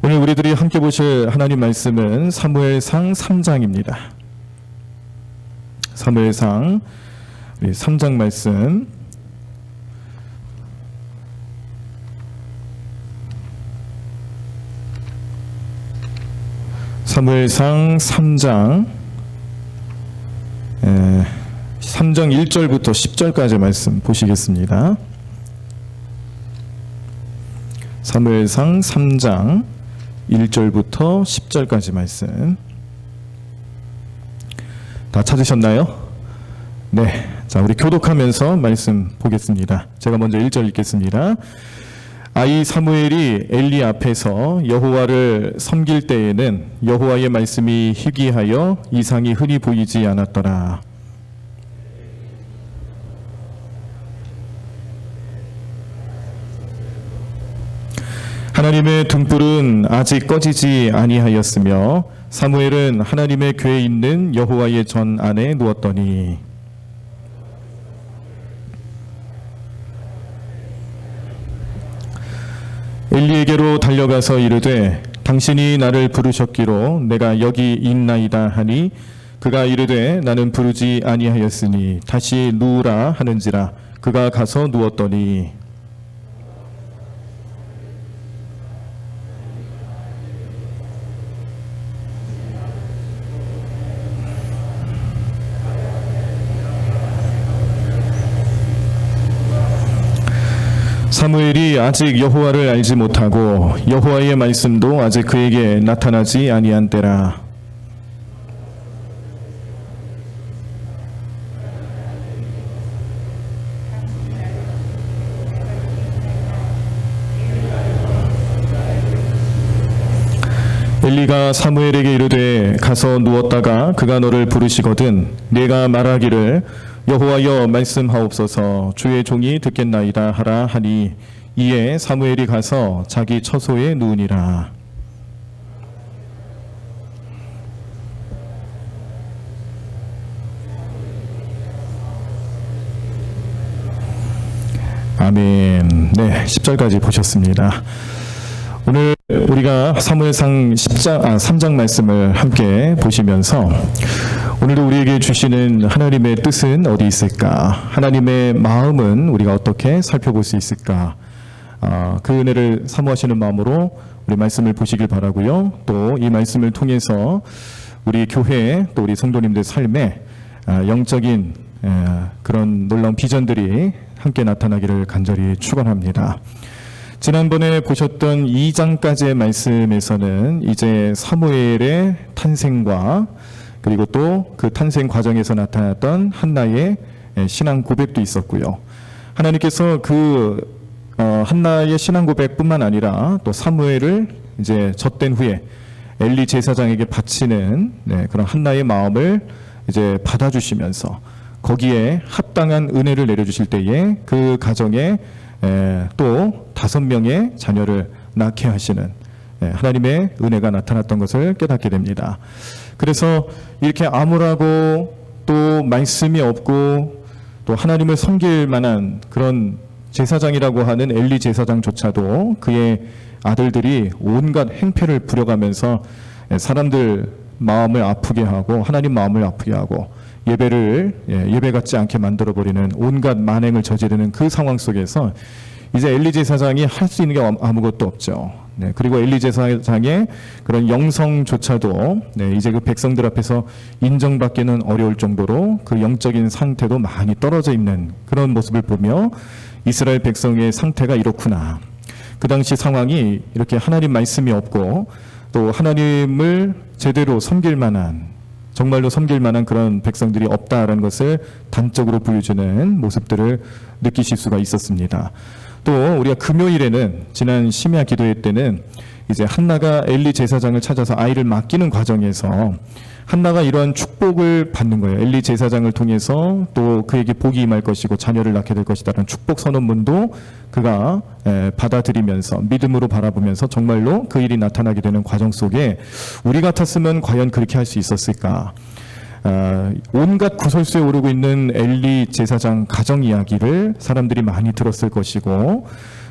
오늘 우리들이 함께 보실 하나님 말씀은 사무엘상 3장입니다. 사무엘상 3장 말씀 사무엘상 3장 1절부터 10절까지 말씀 보시겠습니다. 사무엘상 3장 1절부터 10절까지 말씀 다 찾으셨나요? 네, 자 우리 교독하면서 말씀 보겠습니다. 제가 먼저 1절 읽겠습니다. 아이 사무엘이 엘리 앞에서 여호와를 섬길 때에는 여호와의 말씀이 희귀하여 이상이 흔히 보이지 않았더라. 하나님의 등불은 아직 꺼지지 아니하였으며 사무엘은 하나님의 궤에 있는 여호와의 전 안에 누웠더니 엘리에게로 달려가서 이르되 당신이 나를 부르셨기로 내가 여기 있나이다 하니 그가 이르되 나는 부르지 아니하였으니 다시 누우라 하는지라 그가 가서 누웠더니 사무엘이 아직 여호와를 알지 못하고 여호와의 말씀도 아직 그에게 나타나지 아니한 때라. 엘리가 사무엘에게 이르되 가서 누웠다가 그가 너를 부르시거든 내가 말하기를 여호와여 말씀하옵소서 주의 종이 듣겠나이다 하라 하니 이에 사무엘이 가서 자기 처소에 누우니라. 아멘. 네, 10절까지 보셨습니다. 오늘 우리가 사무엘상 3장 말씀을 함께 보시면서 오늘도 우리에게 주시는 하나님의 뜻은 어디 있을까? 하나님의 마음은 우리가 어떻게 살펴볼 수 있을까? 그 은혜를 사모하시는 마음으로 우리 말씀을 보시길 바라고요. 또 이 말씀을 통해서 우리 교회 또 우리 성도님들 삶에 영적인 그런 놀라운 비전들이 함께 나타나기를 간절히 축원합니다. 지난번에 보셨던 2장까지의 말씀에서는 이제 사무엘의 탄생과 그리고 또 그 탄생 과정에서 나타났던 한나의 신앙 고백도 있었고요. 하나님께서 그 한나의 신앙 고백뿐만 아니라 또 사무엘을 이제 젖된 후에 엘리 제사장에게 바치는 그런 한나의 마음을 이제 받아주시면서 거기에 합당한 은혜를 내려주실 때에 그 가정에 또 5명의 자녀를 낳게 하시는 하나님의 은혜가 나타났던 것을 깨닫게 됩니다. 그래서 이렇게 암울하고 또 말씀이 없고 또 하나님을 섬길 만한 그런 제사장이라고 하는 엘리 제사장조차도 그의 아들들이 온갖 행패를 부려가면서 사람들 마음을 아프게 하고 하나님 마음을 아프게 하고 예배 같지 않게 만들어버리는 온갖 만행을 저지르는 그 상황 속에서 이제 엘리 제사장이 할 수 있는 게 아무것도 없죠. 그리고 엘리 제사장의 그런 영성조차도 이제 그 백성들 앞에서 인정받기는 어려울 정도로 그 영적인 상태도 많이 떨어져 있는 그런 모습을 보며 이스라엘 백성의 상태가 이렇구나. 그 당시 상황이 이렇게 하나님 말씀이 없고 또 하나님을 제대로 섬길 만한 정말로 섬길 만한 그런 백성들이 없다라는 것을 단적으로 보여주는 모습들을 느끼실 수가 있었습니다. 또 우리가 금요일에는 지난 심야 기도회 때는 이제 한나가 엘리 제사장을 찾아서 아이를 맡기는 과정에서 한나가 이러한 축복을 받는 거예요. 엘리 제사장을 통해서 또 그에게 복이 임할 것이고 자녀를 낳게 될 것이다라는 축복 선언문도 그가 받아들이면서 믿음으로 바라보면서 정말로 그 일이 나타나게 되는 과정 속에 우리 같았으면 과연 그렇게 할 수 있었을까? 온갖 구설수에 오르고 있는 엘리 제사장 가정 이야기를 사람들이 많이 들었을 것이고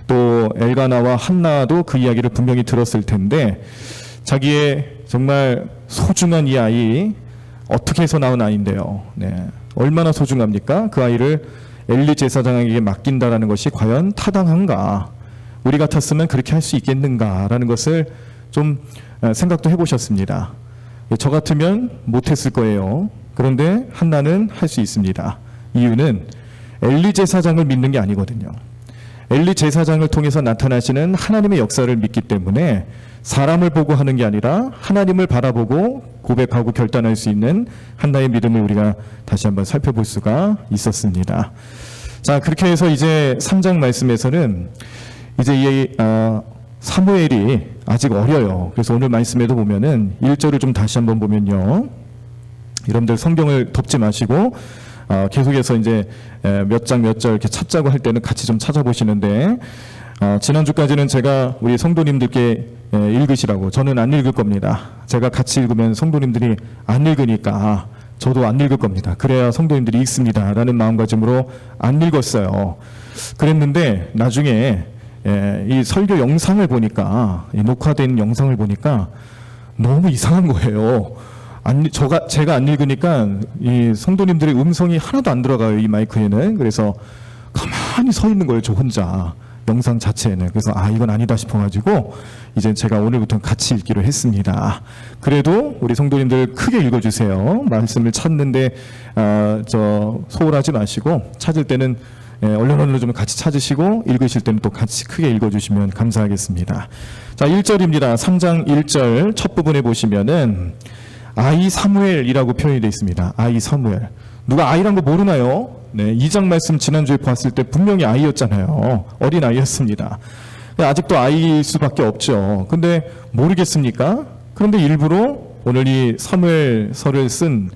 또 엘가나와 한나도 그 이야기를 분명히 들었을 텐데 자기의 정말 소중한 이 아이 어떻게 해서 낳은 아이인데요. 네. 얼마나 소중합니까? 그 아이를 엘리 제사장에게 맡긴다라는 것이 과연 타당한가? 우리 같았으면 그렇게 할 수 있겠는가라는 것을 좀 생각도 해보셨습니다. 저 같으면 못했을 거예요. 그런데 한나는 할 수 있습니다. 이유는 엘리 제사장을 믿는 게 아니거든요. 엘리 제사장을 통해서 나타나시는 하나님의 역사를 믿기 때문에 사람을 보고 하는 게 아니라 하나님을 바라보고 고백하고 결단할 수 있는 한나의 믿음을 우리가 다시 한번 살펴볼 수가 있었습니다. 자, 그렇게 해서 이제 3장 말씀에서는 이제 이 사무엘이 아직 어려요. 그래서 오늘 말씀에도 보면은 1절을 좀 다시 한번 보면요. 여러분들 성경을 덮지 마시고 계속해서 이제 몇 장 몇 절 이렇게 찾자고 할 때는 같이 좀 찾아보시는데 지난주까지는 제가 우리 성도님들께 읽으시라고, 저는 안 읽을 겁니다. 제가 같이 읽으면 성도님들이 안 읽으니까 저도 안 읽을 겁니다. 그래야 성도님들이 읽습니다 라는 마음가짐으로 안 읽었어요. 그랬는데 나중에 이 설교 영상을 보니까, 이 녹화된 영상을 보니까 너무 이상한 거예요. 제가 안 읽으니까 이 성도님들의 음성이 하나도 안 들어가요, 이 마이크에는. 그래서 가만히 서 있는 거예요, 저 혼자. 영상 자체에는. 그래서 이건 아니다 싶어가지고 이제 제가 오늘부터 같이 읽기로 했습니다. 그래도 우리 성도님들 크게 읽어주세요. 말씀을 찾는데 소홀하지 마시고, 찾을 때는 얼른 좀 같이 찾으시고, 읽으실 때는 또 같이 크게 읽어주시면 감사하겠습니다. 자, 1절입니다. 3장 1절 첫 부분에 보시면은 아이 사무엘이라고 표현이 되어 있습니다. 아이 사무엘. 누가 아이란 거 모르나요? 네, 2장 말씀 지난주에 봤을 때 분명히 아이였잖아요. 어린 아이였습니다. 아직도 아이일 수밖에 없죠. 근데 모르겠습니까? 그런데 일부러 오늘 이 사무엘서를 쓴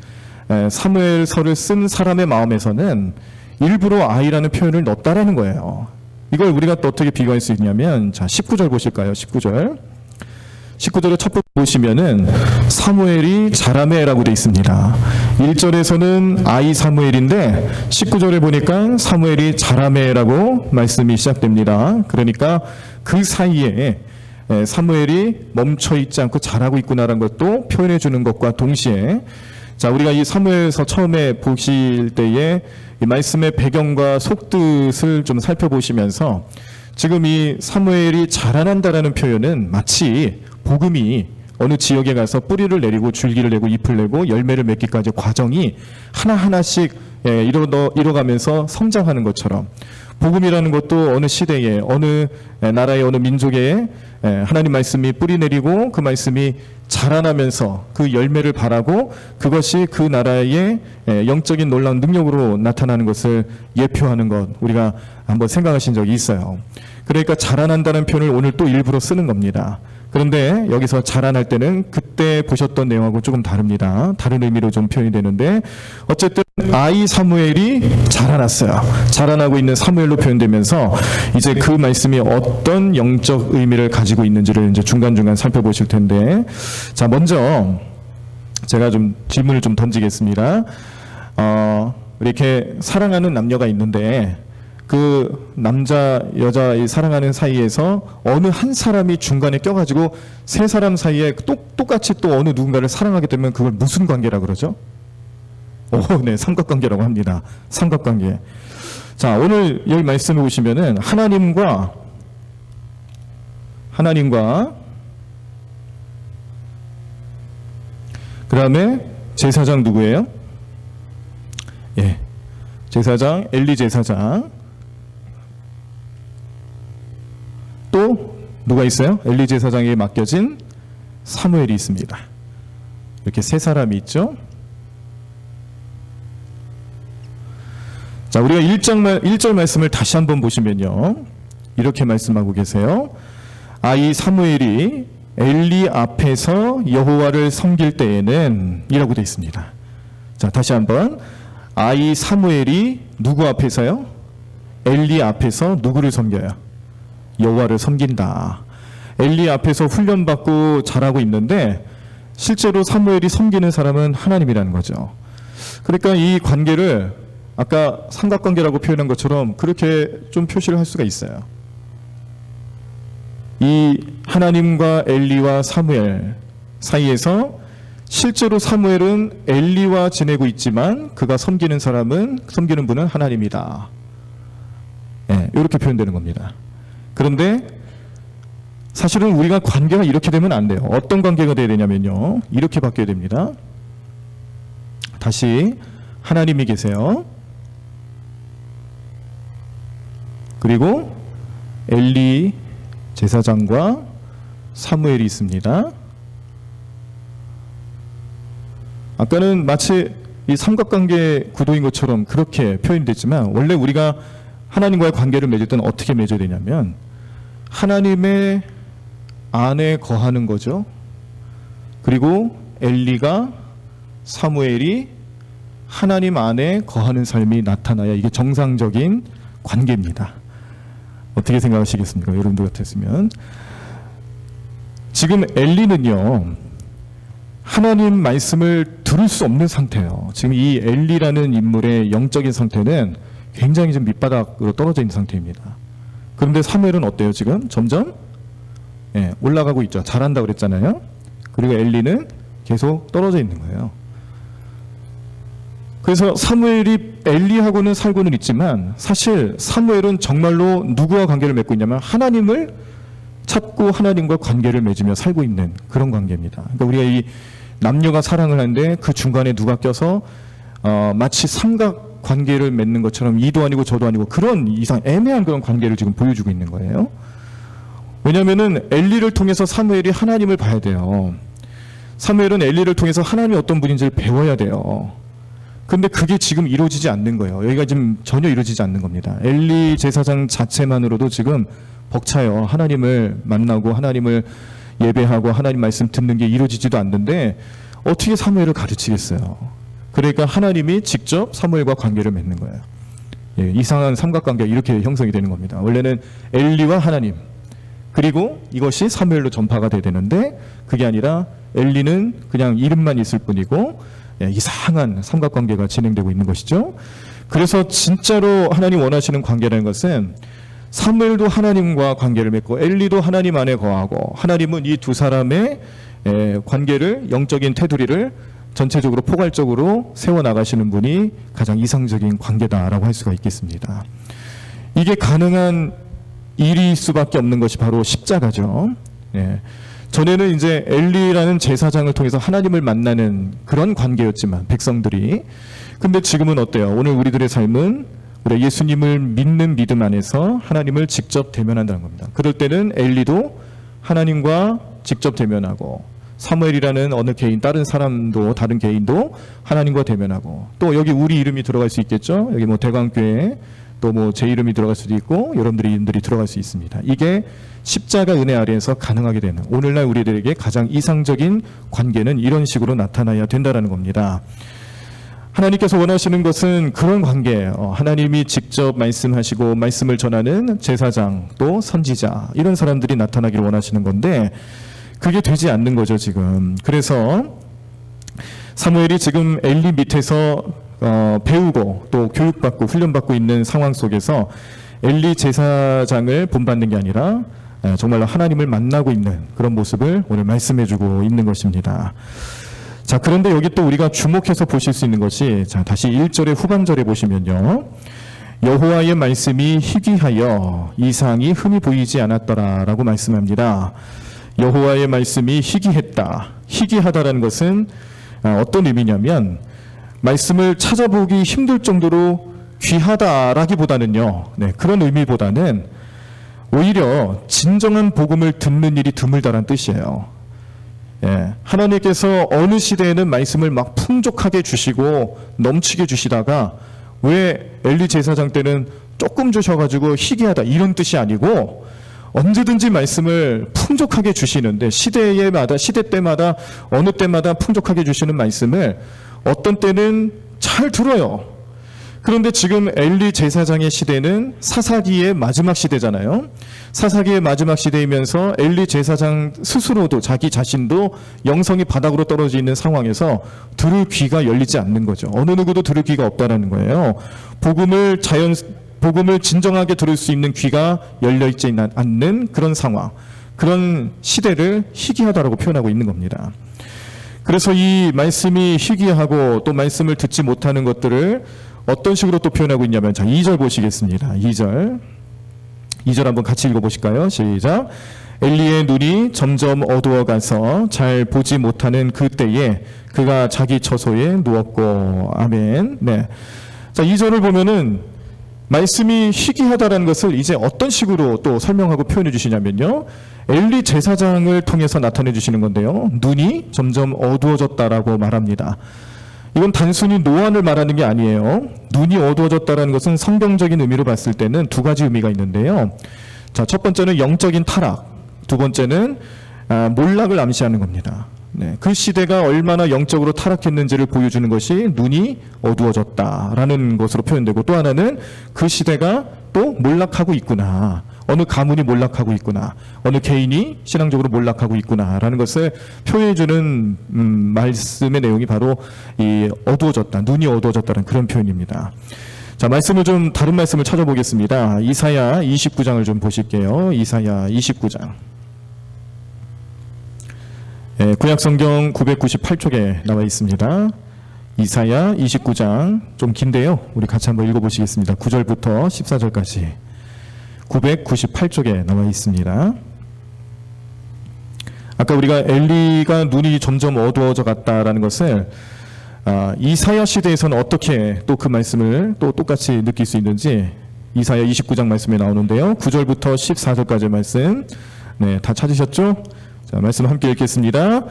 사람의 마음에서는 일부러 아이라는 표현을 넣었다라는 거예요. 이걸 우리가 또 어떻게 비교할 수 있냐면, 자, 19절 보실까요? 19절을 첫 부분 보시면은 사무엘이 자라매라고 되어 있습니다. 1절에서는 아이 사무엘인데 19절에 보니까 사무엘이 자라매라고 말씀이 시작됩니다. 그러니까 그 사이에 사무엘이 멈춰 있지 않고 자라고 있구나라는 것도 표현해 주는 것과 동시에, 자, 우리가 이 사무엘서 처음에 보실 때에 이 말씀의 배경과 속뜻을 좀 살펴보시면서 지금 이 사무엘이 자라난다라는 표현은 마치 복음이 어느 지역에 가서 뿌리를 내리고 줄기를 내고 잎을 내고 열매를 맺기까지 과정이 하나하나씩 이뤄가면서 성장하는 것처럼, 복음이라는 것도 어느 시대에 어느 나라의 어느 민족에 하나님 말씀이 뿌리 내리고 그 말씀이 자라나면서 그 열매를 발하고 그것이 그 나라의 영적인 놀라운 능력으로 나타나는 것을 예표하는 것, 우리가 한번 생각하신 적이 있어요. 그러니까 자라난다는 표현을 오늘 또 일부러 쓰는 겁니다. 그런데 여기서 자라날 때는 그때 보셨던 내용하고 조금 다릅니다. 다른 의미로 좀 표현이 되는데, 어쨌든 아이 사무엘이 자라났어요. 자라나고 있는 사무엘로 표현되면서 이제 그 말씀이 어떤 영적 의미를 가지고 있는지를 이제 중간중간 살펴보실 텐데, 자, 먼저 제가 좀 질문을 좀 던지겠습니다. 이렇게 사랑하는 남녀가 있는데 그 남자 여자 사랑하는 사이에서 어느 한 사람이 중간에 껴가지고 세 사람 사이에 똑같이 또 어느 누군가를 사랑하게 되면 그걸 무슨 관계라 그러죠? 네, 삼각관계라고 합니다. 삼각관계. 자, 오늘 여기 말씀을 보시면은 하나님과 그 다음에 제사장 누구예요? 예, 제사장 엘리 제사장. 또 누가 있어요? 엘리 제사장에게 맡겨진 사무엘이 있습니다. 이렇게 세 사람이 있죠. 자, 우리가 1절 말씀을 다시 한번 보시면요, 이렇게 말씀하고 계세요. 아이 사무엘이 엘리 앞에서 여호와를 섬길 때에는 이라고 되어 있습니다. 자, 다시 한번, 아이 사무엘이 누구 앞에서요? 엘리 앞에서 누구를 섬겨요? 여호와를 섬긴다. 엘리 앞에서 훈련받고 자라고 있는데 실제로 사무엘이 섬기는 사람은 하나님이라는 거죠. 그러니까 이 관계를 아까 삼각관계라고 표현한 것처럼 그렇게 좀 표시를 할 수가 있어요. 이 하나님과 엘리와 사무엘 사이에서 실제로 사무엘은 엘리와 지내고 있지만 그가 섬기는 분은 하나님이다. 네, 이렇게 표현되는 겁니다. 그런데 사실은 우리가 관계가 이렇게 되면 안 돼요. 어떤 관계가 돼야 되냐면요, 이렇게 바뀌어야 됩니다. 다시 하나님이 계세요. 그리고 엘리 제사장과 사무엘이 있습니다. 아까는 마치 이 삼각관계 구도인 것처럼 그렇게 표현됐지만, 원래 우리가 하나님과의 관계를 맺을 때는 어떻게 맺어야 되냐면 하나님의 안에 거하는 거죠. 그리고 엘리가, 사무엘이 하나님 안에 거하는 삶이 나타나야 이게 정상적인 관계입니다. 어떻게 생각하시겠습니까? 여러분들 같았으면. 지금 엘리는요, 하나님 말씀을 들을 수 없는 상태예요. 지금 이 엘리라는 인물의 영적인 상태는 굉장히 좀 밑바닥으로 떨어져 있는 상태입니다. 그런데 사무엘은 어때요? 지금 점점 올라가고 있죠. 잘한다고 그랬잖아요. 그리고 엘리는 계속 떨어져 있는 거예요. 그래서 사무엘이 엘리하고는 살고는 있지만 사실 사무엘은 정말로 누구와 관계를 맺고 있냐면 하나님을 찾고 하나님과 관계를 맺으며 살고 있는 그런 관계입니다. 그러니까 우리가 이 남녀가 사랑을 하는데 그 중간에 누가 껴서 마치 삼각 관계를 맺는 것처럼 이도 아니고 저도 아니고 그런 이상 애매한 그런 관계를 지금 보여주고 있는 거예요. 왜냐하면은 엘리를 통해서 사무엘이 하나님을 봐야 돼요. 사무엘은 엘리를 통해서 하나님이 어떤 분인지를 배워야 돼요. 근데 그게 지금 이루어지지 않는 거예요. 여기가 지금 전혀 이루어지지 않는 겁니다. 엘리 제사장 자체만으로도 지금 벅차요. 하나님을 만나고 하나님을 예배하고 하나님 말씀 듣는 게 이루어지지도 않는데 어떻게 사무엘을 가르치겠어요. 그러니까 하나님이 직접 사무엘과 관계를 맺는 거예요. 이상한 삼각관계가 이렇게 형성이 되는 겁니다. 원래는 엘리와 하나님, 그리고 이것이 사무엘로 전파가 돼야 되는데 그게 아니라 엘리는 그냥 이름만 있을 뿐이고 이상한 삼각관계가 진행되고 있는 것이죠. 그래서 진짜로 하나님 원하시는 관계라는 것은 사무엘도 하나님과 관계를 맺고 엘리도 하나님 안에 거하고 하나님은 이 두 사람의 관계를, 영적인 테두리를 전체적으로 포괄적으로 세워나가시는 분이 가장 이상적인 관계다라고 할 수가 있겠습니다. 이게 가능한 일일 수밖에 없는 것이 바로 십자가죠. 전에는 이제 엘리라는 제사장을 통해서 하나님을 만나는 그런 관계였지만 백성들이, 근데 지금은 어때요? 오늘 우리들의 삶은 우리 예수님을 믿는 믿음 안에서 하나님을 직접 대면한다는 겁니다. 그럴 때는 엘리도 하나님과 직접 대면하고 사무엘이라는 어느 개인, 다른 사람도, 다른 개인도 하나님과 대면하고, 또 여기 우리 이름이 들어갈 수 있겠죠. 여기 뭐 대광교회, 또 뭐 제 이름이 들어갈 수도 있고 여러분들의 이름들이 들어갈 수 있습니다. 이게 십자가 은혜 아래에서 가능하게 되는, 오늘날 우리들에게 가장 이상적인 관계는 이런 식으로 나타나야 된다는 겁니다. 하나님께서 원하시는 것은 그런 관계예요. 하나님이 직접 말씀하시고 말씀을 전하는 제사장, 또 선지자, 이런 사람들이 나타나기를 원하시는 건데 그게 되지 않는 거죠 지금. 그래서 사무엘이 지금 엘리 밑에서 배우고 또 교육받고 훈련받고 있는 상황 속에서 엘리 제사장을 본받는 게 아니라 정말로 하나님을 만나고 있는 그런 모습을 오늘 말씀해주고 있는 것입니다. 자, 그런데 여기 또 우리가 주목해서 보실 수 있는 것이, 자, 다시 1절의 후반절에 보시면요, 여호와의 말씀이 희귀하여 이상이 흠이 보이지 않았더라라고 말씀합니다. 여호와의 말씀이 희귀했다. 희귀하다라는 것은 어떤 의미냐면 말씀을 찾아보기 힘들 정도로 귀하다라기보다는요, 그런 의미보다는 오히려 진정한 복음을 듣는 일이 드물다라는 뜻이에요. 하나님께서 어느 시대에는 말씀을 막 풍족하게 주시고 넘치게 주시다가 왜 엘리 제사장 때는 조금 주셔가지고 희귀하다 이런 뜻이 아니고 언제든지 말씀을 풍족하게 주시는데 시대 때마다 어느 때마다 풍족하게 주시는 말씀을 어떤 때는 잘 들어요. 그런데 지금 엘리 제사장의 시대는 사사기의 마지막 시대잖아요. 사사기의 마지막 시대이면서 엘리 제사장 스스로도 자기 자신도 영성이 바닥으로 떨어져 있는 상황에서 들을 귀가 열리지 않는 거죠. 어느 누구도 들을 귀가 없다라는 거예요. 복음을 진정하게 들을 수 있는 귀가 열려있지 않는 그런 상황. 그런 시대를 희귀하다라고 표현하고 있는 겁니다. 그래서 이 말씀이 희귀하고 또 말씀을 듣지 못하는 것들을 어떤 식으로 또 표현하고 있냐면, 자, 2절 보시겠습니다. 2절 한번 같이 읽어보실까요? 시작. 엘리의 눈이 점점 어두워가서 잘 보지 못하는 그때에 그가 자기 처소에 누웠고. 아멘. 네. 자, 2절을 보면은 말씀이 희귀하다라는 것을 이제 어떤 식으로 또 설명하고 표현해 주시냐면요, 엘리 제사장을 통해서 나타내 주시는 건데요, 눈이 점점 어두워졌다라고 말합니다. 이건 단순히 노안을 말하는 게 아니에요. 눈이 어두워졌다는 것은 성경적인 의미로 봤을 때는 두 가지 의미가 있는데요. 자, 첫 번째는 영적인 타락, 두 번째는 몰락을 암시하는 겁니다. 네, 그 시대가 얼마나 영적으로 타락했는지를 보여주는 것이 눈이 어두워졌다라는 것으로 표현되고, 또 하나는 그 시대가 또 몰락하고 있구나, 어느 가문이 몰락하고 있구나, 어느 개인이 신앙적으로 몰락하고 있구나라는 것을 표현해주는 말씀의 내용이 바로 이 어두워졌다, 눈이 어두워졌다는 그런 표현입니다. 자, 말씀을 좀 다른 말씀을 찾아보겠습니다. 이사야 29장을 좀 보실게요. 이사야 29장. 예, 구약성경 998쪽에 나와 있습니다. 이사야 29장, 좀 긴데요, 우리 같이 한번 읽어보시겠습니다. 9절부터 14절까지 998쪽에 나와 있습니다. 아까 우리가 엘리가 눈이 점점 어두워져 갔다라는 것을 이사야 시대에서는 어떻게 또 그 말씀을 또 똑같이 느낄 수 있는지 이사야 29장 말씀에 나오는데요, 9절부터 14절까지 말씀, 네, 다 찾으셨죠? 자, 말씀 함께 읽겠습니다.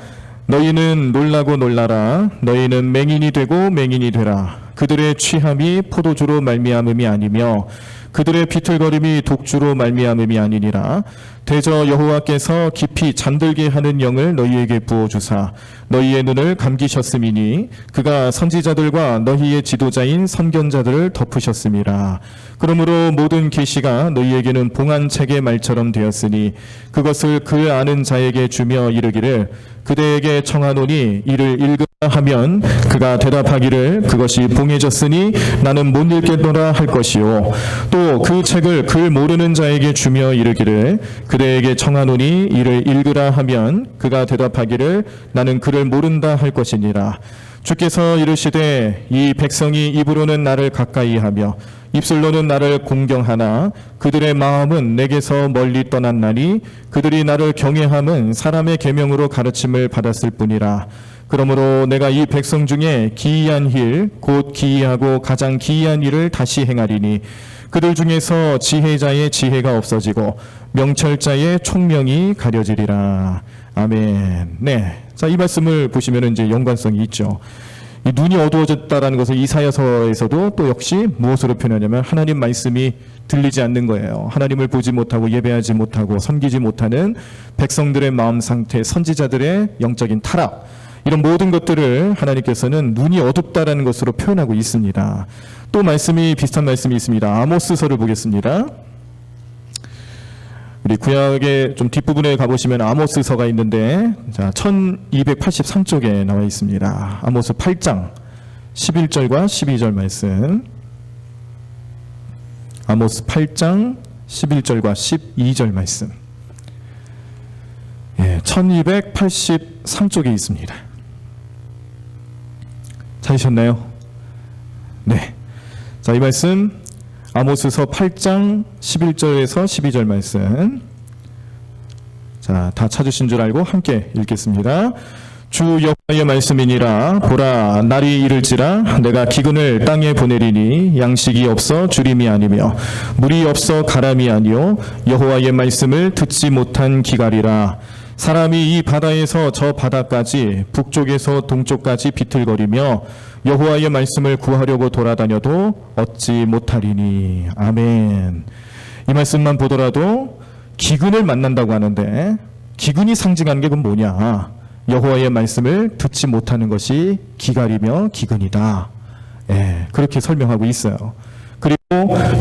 너희는 놀라고 놀라라. 너희는 맹인이 되고 맹인이 되라. 그들의 취함이 포도주로 말미암음이 아니며 그들의 비틀거림이 독주로 말미암음이 아니니라. 대저 여호와께서 깊이 잠들게 하는 영을 너희에게 부어주사 너희의 눈을 감기셨음이니 그가 선지자들과 너희의 지도자인 선견자들을 덮으셨음이라. 그러므로 모든 계시가 너희에게는 봉한 책의 말처럼 되었으니 그것을 그 아는 자에게 주며 이르기를 그대에게 청하노니 이를 읽으라 하면 그가 대답하기를 그것이 봉해졌으니 나는 못 읽겠노라 할 것이요, 또 그 책을 글 모르는 자에게 주며 이르기를 그대에게 청하노니 이를 읽으라 하면 그가 대답하기를 나는 글을 모른다 할 것이니라. 주께서 이르시되 이 백성이 입으로는 나를 가까이하며 입술로는 나를 공경하나 그들의 마음은 내게서 멀리 떠났나니 그들이 나를 경외함은 사람의 계명으로 가르침을 받았을 뿐이라. 그러므로 내가 이 백성 중에 기이한 일, 곧 기이하고 가장 기이한 일을 다시 행하리니 그들 중에서 지혜자의 지혜가 없어지고 명철자의 총명이 가려지리라. 아멘. 네. 자, 이 말씀을 보시면 이제 연관성이 있죠. 이 눈이 어두워졌다라는 것을 이사야서에서도 또 역시 무엇으로 표현하냐면 하나님 말씀이 들리지 않는 거예요. 하나님을 보지 못하고 예배하지 못하고 섬기지 못하는 백성들의 마음 상태, 선지자들의 영적인 타락, 이런 모든 것들을 하나님께서는 눈이 어둡다라는 것으로 표현하고 있습니다. 또 말씀이 비슷한 말씀이 있습니다. 아모스서를 보겠습니다. 우리 구약의 좀 뒷부분에 가보시면 아모스서가 있는데, 자, 1283쪽에 나와 있습니다. 아모스 8장 11절과 12절 말씀. 아모스 8장 11절과 12절 말씀. 예, 1283쪽에 있습니다. 찾으셨나요? 네. 자, 이 말씀 아모스서 8장 11절에서 12절 말씀. 자, 다 찾으신 줄 알고 함께 읽겠습니다. 주 여호와의 말씀이니라. 보라, 날이 이를지라 내가 기근을 땅에 보내리니 양식이 없어 주림이 아니며 물이 없어 가람이 아니요 여호와의 말씀을 듣지 못한 기갈이라. 사람이 이 바다에서 저 바다까지 북쪽에서 동쪽까지 비틀거리며 여호와의 말씀을 구하려고 돌아다녀도 얻지 못하리니. 아멘. 이 말씀만 보더라도 기근을 만난다고 하는데 기근이 상징하는 게 그건 뭐냐? 여호와의 말씀을 듣지 못하는 것이 기갈이며 기근이다. 예, 그렇게 설명하고 있어요. 그리고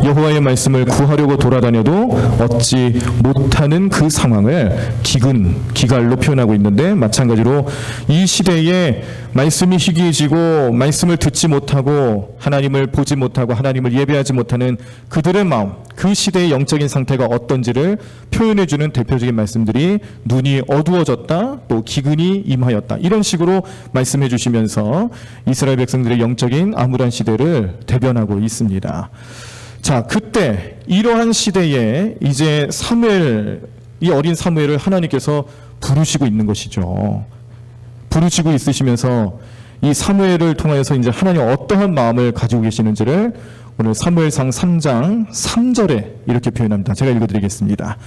여호와의 말씀을 구하려고 돌아다녀도 얻지 못하는 그 상황을 기갈로 표현하고 있는데, 마찬가지로 이 시대에 말씀이 희귀해지고 말씀을 듣지 못하고 하나님을 보지 못하고 하나님을 예배하지 못하는 그들의 마음, 그 시대의 영적인 상태가 어떤지를 표현해주는 대표적인 말씀들이 눈이 어두워졌다, 또 기근이 임하였다, 이런 식으로 말씀해 주시면서 이스라엘 백성들의 영적인 암울한 시대를 대변하고 있습니다. 자, 그때 이러한 시대에 이제 이 어린 사무엘을 하나님께서 부르시고 있는 것이죠. 부르시고 있으시면서 이 사무엘을 통하여서 이제 하나님 어떠한 마음을 가지고 계시는지를 오늘 사무엘상 3장 3절에 이렇게 표현합니다. 제가 읽어드리겠습니다.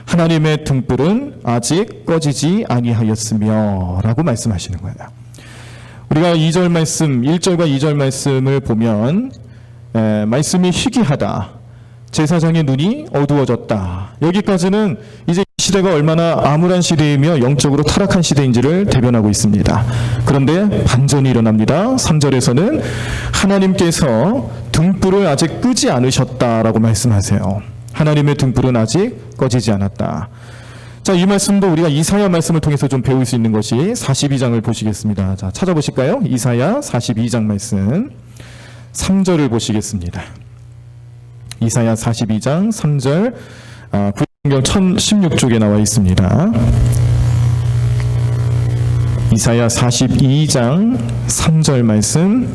하나님의 등불은 아직 꺼지지 아니하였으며 라고 말씀하시는 거예요. 우리가 2절 말씀, 1절과 2절 말씀을 보면 말씀이 희귀하다, 제사장의 눈이 어두워졌다, 여기까지는 이제 시대가 얼마나 암울한 시대이며 영적으로 타락한 시대인지를 대변하고 있습니다. 그런데 반전이 일어납니다. 3절에서는 하나님께서 등불을 아직 끄지 않으셨다라고 말씀하세요. 하나님의 등불은 아직 꺼지지 않았다. 자, 이 말씀도 우리가 이사야 말씀을 통해서 좀 배울 수 있는 것이 42장을 보시겠습니다. 자, 찾아보실까요? 이사야 42장 말씀 3절을 보시겠습니다. 이사야 42장 3절, 구약성경 1016쪽에 나와 있습니다. 이사야 42장 3절 말씀.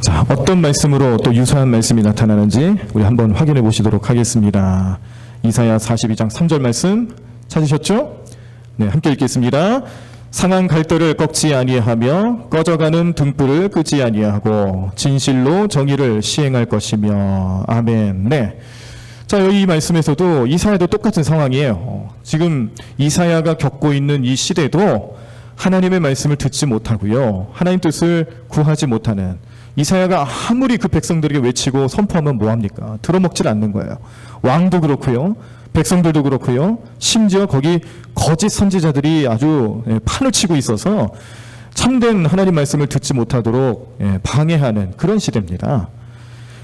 자, 어떤 말씀으로 또 유사한 말씀이 나타나는지 우리 한번 확인해 보시도록 하겠습니다. 이사야 42장 3절 말씀 찾으셨죠? 네, 함께 읽겠습니다. 상한 갈대를 꺾지 아니하며 꺼져가는 등불을 끄지 아니하고 진실로 정의를 시행할 것이며. 아멘. 네. 자, 여기 이 말씀에서도 이사야도 똑같은 상황이에요. 지금 이사야가 겪고 있는 이 시대도 하나님의 말씀을 듣지 못하고요, 하나님 뜻을 구하지 못하는, 이사야가 아무리 그 백성들에게 외치고 선포하면 뭐합니까? 들어먹질 않는 거예요. 왕도 그렇고요, 백성들도 그렇고요, 심지어 거기 거짓 선지자들이 아주 판을 치고 있어서 참된 하나님 말씀을 듣지 못하도록 방해하는 그런 시대입니다.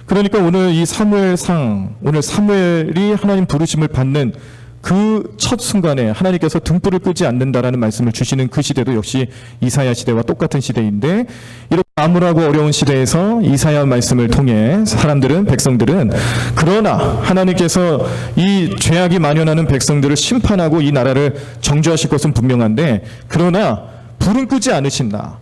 그러니까 오늘 이 사무엘상, 오늘 사무엘이 하나님 부르심을 받는 그 첫 순간에 하나님께서 등불을 끄지 않는다라는 말씀을 주시는 그 시대도 역시 이사야 시대와 똑같은 시대인데, 이렇게 암울하고 어려운 시대에서 이사야 말씀을 통해 사람들은, 백성들은, 그러나 하나님께서 이 죄악이 만연하는 백성들을 심판하고 이 나라를 정죄하실 것은 분명한데, 그러나 불은 끄지 않으신다,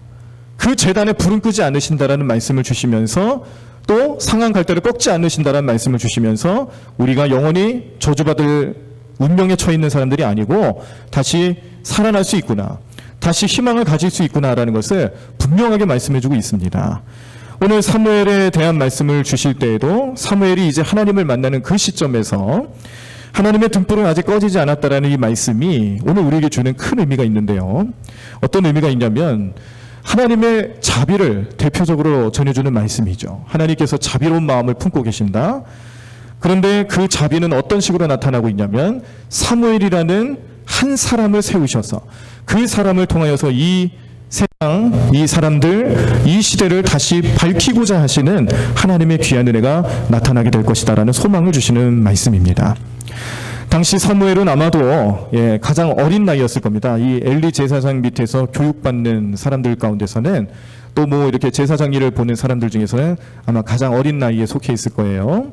그 제단에 불은 끄지 않으신다라는 말씀을 주시면서, 또 상한 갈대를 꺾지 않으신다라는 말씀을 주시면서 우리가 영원히 저주받을 운명에 처해 있는 사람들이 아니고 다시 살아날 수 있구나, 다시 희망을 가질 수 있구나라는 것을 분명하게 말씀해주고 있습니다. 오늘 사무엘에 대한 말씀을 주실 때에도 사무엘이 이제 하나님을 만나는 그 시점에서 하나님의 등불은 아직 꺼지지 않았다라는 이 말씀이 오늘 우리에게 주는 큰 의미가 있는데요. 어떤 의미가 있냐면 하나님의 자비를 대표적으로 전해주는 말씀이죠. 하나님께서 자비로운 마음을 품고 계신다. 그런데 그 자비는 어떤 식으로 나타나고 있냐면 사무엘이라는 한 사람을 세우셔서 그 사람을 통하여서 이 세상, 이 사람들, 이 시대를 다시 밝히고자 하시는 하나님의 귀한 은혜가 나타나게 될 것이다라는 소망을 주시는 말씀입니다. 당시 사무엘은 아마도 가장 어린 나이였을 겁니다. 이 엘리 제사장 밑에서 교육받는 사람들 가운데서는, 또 뭐 이렇게 제사장 일을 보는 사람들 중에서는 아마 가장 어린 나이에 속해 있을 거예요.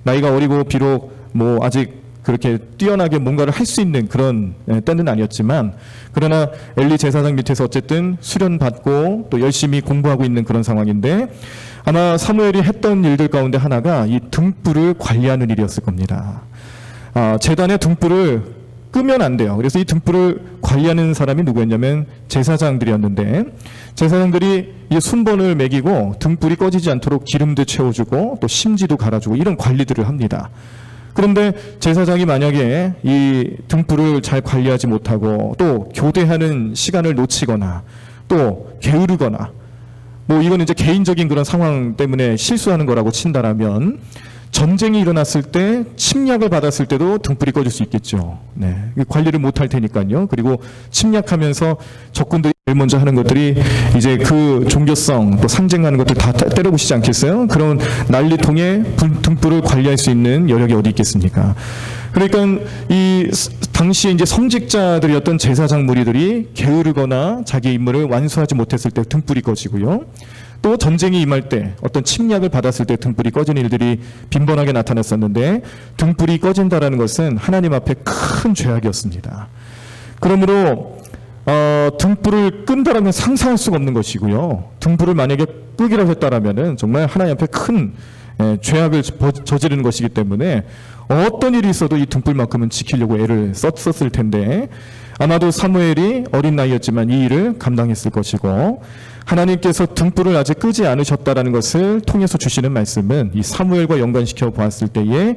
나이가 어리고 비록 뭐 아직 그렇게 뛰어나게 뭔가를 할 수 있는 그런 때는 아니었지만, 그러나 엘리 제사장 밑에서 어쨌든 수련받고 또 열심히 공부하고 있는 그런 상황인데, 아마 사무엘이 했던 일들 가운데 하나가 이 등불을 관리하는 일이었을 겁니다. 제단의 등불을 끄면 안 돼요. 그래서 이 등불을 관리하는 사람이 누구였냐면 제사장들이었는데, 제사장들이 이 순번을 매기고 등불이 꺼지지 않도록 기름도 채워주고 또 심지도 갈아주고 이런 관리들을 합니다. 그런데 제사장이 만약에 이 등불을 잘 관리하지 못하고 또 교대하는 시간을 놓치거나 또 게으르거나, 뭐 이건 이제 개인적인 그런 상황 때문에 실수하는 거라고 친다라면, 전쟁이 일어났을 때 침략을 받았을 때도 등불이 꺼질 수 있겠죠. 네, 관리를 못할 테니까요. 그리고 침략하면서 적군들이 제일 먼저 하는 것들이 이제 그 종교성 또 상징하는 것들 다 때려부시지 않겠어요? 그런 난리통에 등불을 관리할 수 있는 여력이 어디 있겠습니까? 그러니까 이 당시에 이제 성직자들이었던 제사장 무리들이 게으르거나 자기 임무를 완수하지 못했을 때 등불이 꺼지고요. 또 전쟁이 임할 때 어떤 침략을 받았을 때 등불이 꺼진 일들이 빈번하게 나타났었는데 등불이 꺼진다라는 것은 하나님 앞에 큰 죄악이었습니다. 그러므로 등불을 끈다라면 상상할 수가 없는 것이고요. 등불을 만약에 끄기라고 했다라면은 정말 하나님 앞에 큰 죄악을 저지르는 것이기 때문에 어떤 일이 있어도 이 등불만큼은 지키려고 애를 썼을 텐데 아마도 사무엘이 어린 나이였지만 이 일을 감당했을 것이고 하나님께서 등불을 아직 끄지 않으셨다라는 것을 통해서 주시는 말씀은 이 사무엘과 연관시켜 보았을 때에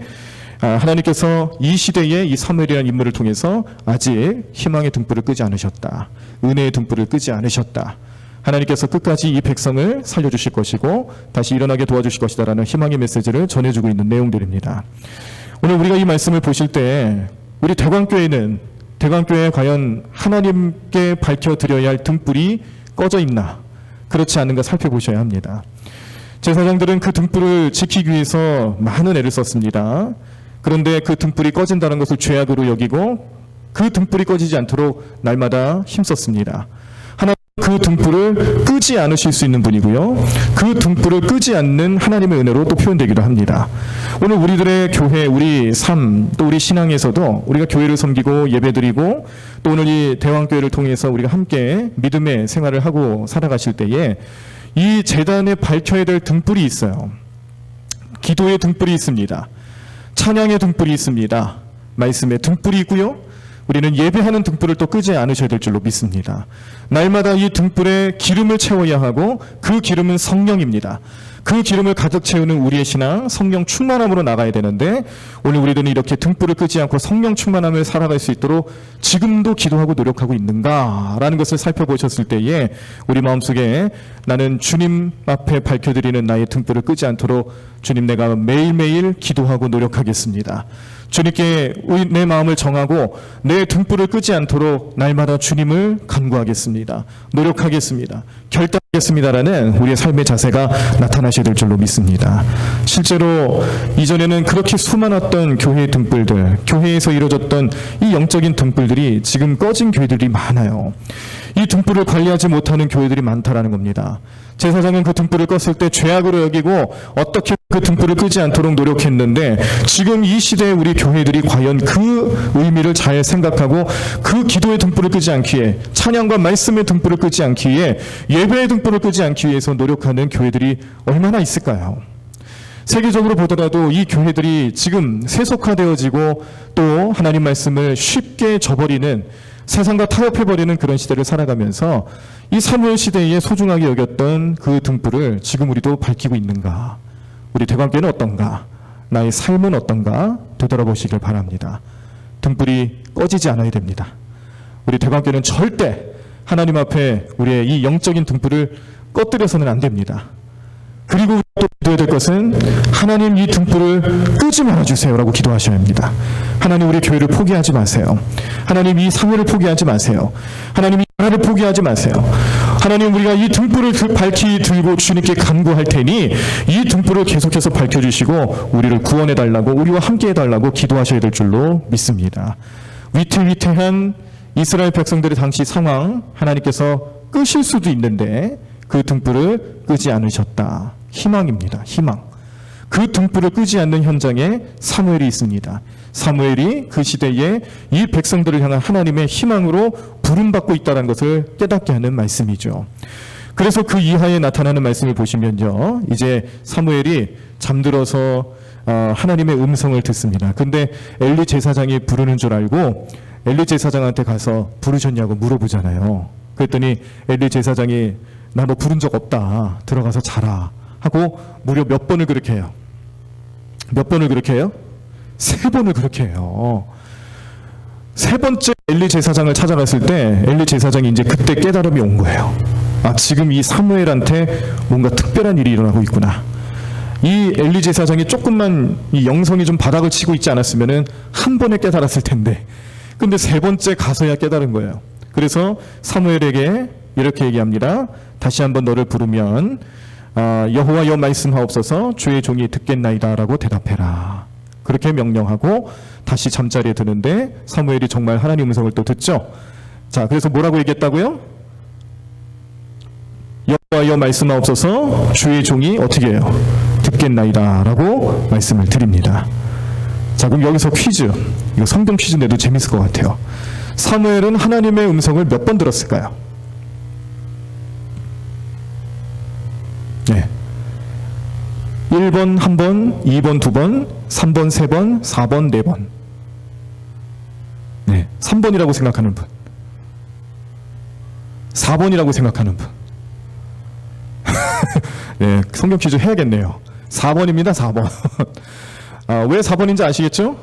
하나님께서 이 시대에 이 사무엘이라는 인물을 통해서 아직 희망의 등불을 끄지 않으셨다. 은혜의 등불을 끄지 않으셨다. 하나님께서 끝까지 이 백성을 살려주실 것이고 다시 일어나게 도와주실 것이다라는 희망의 메시지를 전해주고 있는 내용들입니다. 오늘 우리가 이 말씀을 보실 때 우리 대광교회에 과연 하나님께 밝혀드려야 할 등불이 꺼져 있나 그렇지 않은가 살펴보셔야 합니다. 제사장들은 그 등불을 지키기 위해서 많은 애를 썼습니다. 그런데 그 등불이 꺼진다는 것을 죄악으로 여기고 그 등불이 꺼지지 않도록 날마다 힘썼습니다. 하나님 그 등불을 끄지 않으실 수 있는 분이고요. 그 등불을 끄지 않는 하나님의 은혜로 또 표현되기도 합니다. 오늘 우리들의 교회, 우리 삶, 또 우리 신앙에서도 우리가 교회를 섬기고 예배드리고 또 오늘 이 대왕교회를 통해서 우리가 함께 믿음의 생활을 하고 살아가실 때에 이 제단에 밝혀야 될 등불이 있어요. 기도의 등불이 있습니다. 찬양의 등불이 있습니다. 말씀의 등불이 있고요. 우리는 예배하는 등불을 또 끄지 않으셔야 될 줄로 믿습니다. 날마다 이 등불에 기름을 채워야 하고 그 기름은 성령입니다. 그 기름을 가득 채우는 우리의 신앙, 성령 충만함으로 나가야 되는데 오늘 우리들은 이렇게 등불을 끄지 않고 성령 충만함을 살아갈 수 있도록 지금도 기도하고 노력하고 있는가라는 것을 살펴보셨을 때에 우리 마음속에 나는 주님 앞에 밝혀드리는 나의 등불을 끄지 않도록 주님 내가 매일매일 기도하고 노력하겠습니다. 주님께 내 마음을 정하고 내 등불을 끄지 않도록 날마다 주님을 간구하겠습니다. 노력하겠습니다. 결단하겠습니다라는 우리의 삶의 자세가 나타나셔야 될 줄로 믿습니다. 실제로 이전에는 그렇게 수많았던 교회의 등불들, 교회에서 이루어졌던 이 영적인 등불들이 지금 꺼진 교회들이 많아요. 이 등불을 관리하지 못하는 교회들이 많다라는 겁니다. 제사장은 그 등불을 껐을 때 죄악으로 여기고 어떻게 그 등불을 끄지 않도록 노력했는데 지금 이 시대에 우리 교회들이 과연 그 의미를 잘 생각하고 그 기도의 등불을 끄지 않기 위해 찬양과 말씀의 등불을 끄지 않기 위해 예배의 등불을 끄지 않기 위해서 노력하는 교회들이 얼마나 있을까요? 세계적으로 보더라도 이 교회들이 지금 세속화되어지고 또 하나님 말씀을 쉽게 저버리는 세상과 타협해버리는 그런 시대를 살아가면서 이 사무엘 시대에 소중하게 여겼던 그 등불을 지금 우리도 밝히고 있는가? 우리 대광교회는 어떤가? 나의 삶은 어떤가? 되돌아보시길 바랍니다. 등불이 꺼지지 않아야 됩니다. 우리 대광교회는 절대 하나님 앞에 우리의 이 영적인 등불을 꺼뜨려서는 안 됩니다. 그리고 또 기도해야 될 것은 하나님 이 등불을 끄지 말아주세요라고 기도하셔야 합니다. 하나님 우리 교회를 포기하지 마세요. 하나님 이 사회를 포기하지 마세요. 하나님 이 나라를 포기하지 마세요. 하나님 우리가 이 등불을 밝히 들고 주님께 간구할 테니 이 등불을 계속해서 밝혀주시고 우리를 구원해달라고 우리와 함께해달라고 기도하셔야 될 줄로 믿습니다. 위태위태한 이스라엘 백성들의 당시 상황 하나님께서 끄실 수도 있는데 그 등불을 끄지 않으셨다. 희망입니다. 희망. 그 등불을 끄지 않는 현장에 사무엘이 있습니다. 사무엘이 그 시대에 이 백성들을 향한 하나님의 희망으로 부름받고 있다는 것을 깨닫게 하는 말씀이죠. 그래서 그 이하에 나타나는 말씀을 보시면요. 이제 사무엘이 잠들어서 하나님의 음성을 듣습니다. 근데 엘리 제사장이 부르는 줄 알고 엘리 제사장한테 가서 부르셨냐고 물어보잖아요. 그랬더니 엘리 제사장이 나 너 부른 적 없다. 들어가서 자라. 하고 무려 몇 번을 그렇게 해요. 몇 번을 그렇게 해요? 3번을 그렇게 해요. 3번째 엘리 제사장을 찾아갔을 때 엘리 제사장이 이제 그때 깨달음이 온 거예요. 아, 지금 이 사무엘한테 뭔가 특별한 일이 일어나고 있구나. 이 엘리 제사장이 조금만 이 영성이 좀 바닥을 치고 있지 않았으면은 한 번에 깨달았을 텐데. 근데 3번째 가서야 깨달은 거예요. 그래서 사무엘에게 이렇게 얘기합니다. 다시 한번 너를 부르면 여호와여 말씀하옵소서 주의 종이 듣겠나이다 라고 대답해라. 그렇게 명령하고 다시 잠자리에 드는데 사무엘이 정말 하나님 음성을 또 듣죠. 자, 그래서 뭐라고 얘기했다고요? 여호와여 말씀하옵소서 주의 종이 어떻게 해요? 듣겠나이다 라고 말씀을 드립니다. 자, 그럼 여기서 퀴즈, 이거 성경 퀴즈인데도 재밌을 것 같아요. 사무엘은 하나님의 음성을 몇 번 들었을까요? 네. 1번 1번, 2번 2번, 3번 3번, 4번 4번. 네, 3번이라고 생각하는 분. 4번이라고 생각하는 분. 네, 성경 퀴즈 해야겠네요. 4번입니다, 4번. 왜 4번인지 아시겠죠?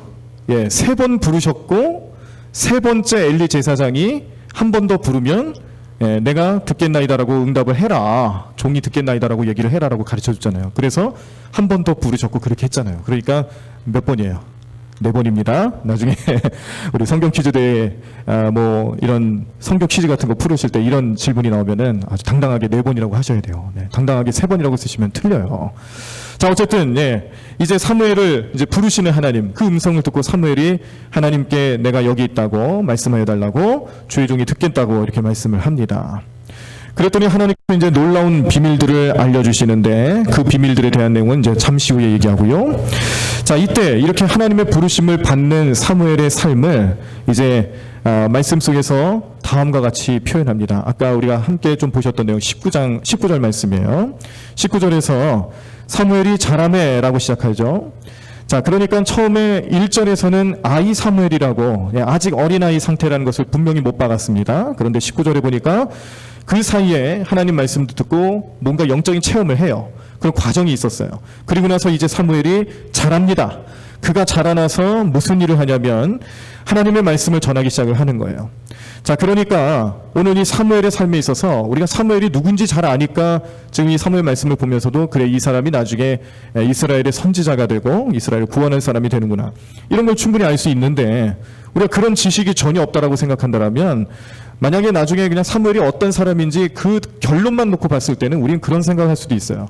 예, 3번 부르셨고, 3번째 엘리 제사장이 한 번 더 부르면, 예, 내가 듣겠나이다라고 응답을 해라. 종이 듣겠나이다라고 얘기를 해라라고 가르쳐 줬잖아요. 그래서 한 번 더 부르셨고 그렇게 했잖아요. 그러니까 몇 번이에요? 4번입니다. 나중에 우리 성경 퀴즈 대회 뭐 이런 성경 퀴즈 같은 거 풀으실 때 이런 질문이 나오면은 아주 당당하게 4번이라고 하셔야 돼요. 네, 당당하게 3번이라고 쓰시면 틀려요. 자, 어쨌든 예, 이제 사무엘을 이제 부르시는 하나님, 그 음성을 듣고 사무엘이 하나님께 내가 여기 있다고 말씀하여 달라고 주의 종이 듣겠다고 이렇게 말씀을 합니다. 그랬더니 하나님께서 이제 놀라운 비밀들을 알려주시는데 그 비밀들에 대한 내용은 이제 잠시 후에 얘기하고요. 자, 이때 이렇게 하나님의 부르심을 받는 사무엘의 삶을 이제 말씀 속에서 다음과 같이 표현합니다. 아까 우리가 함께 좀 보셨던 내용 19절 말씀이에요. 19절에서 사무엘이 자라매라고 시작하죠. 자, 그러니까 처음에 1절에서는 아이 사무엘이라고 아직 어린아이 상태라는 것을 분명히 못 박았습니다. 그런데 19절에 보니까 그 사이에 하나님 말씀도 듣고 뭔가 영적인 체험을 해요. 그런 과정이 있었어요. 그리고 나서 이제 사무엘이 자랍니다. 그가 자라나서 무슨 일을 하냐면 하나님의 말씀을 전하기 시작을 하는 거예요. 자, 그러니까 오늘 이 사무엘의 삶에 있어서 우리가 사무엘이 누군지 잘 아니까 지금 이 사무엘 말씀을 보면서도 그래, 이 사람이 나중에 이스라엘의 선지자가 되고 이스라엘을 구원할 사람이 되는구나, 이런 걸 충분히 알 수 있는데 우리가 그런 지식이 전혀 없다라고 생각한다면 만약에 나중에 그냥 사무엘이 어떤 사람인지 그 결론만 놓고 봤을 때는 우리는 그런 생각을 할 수도 있어요.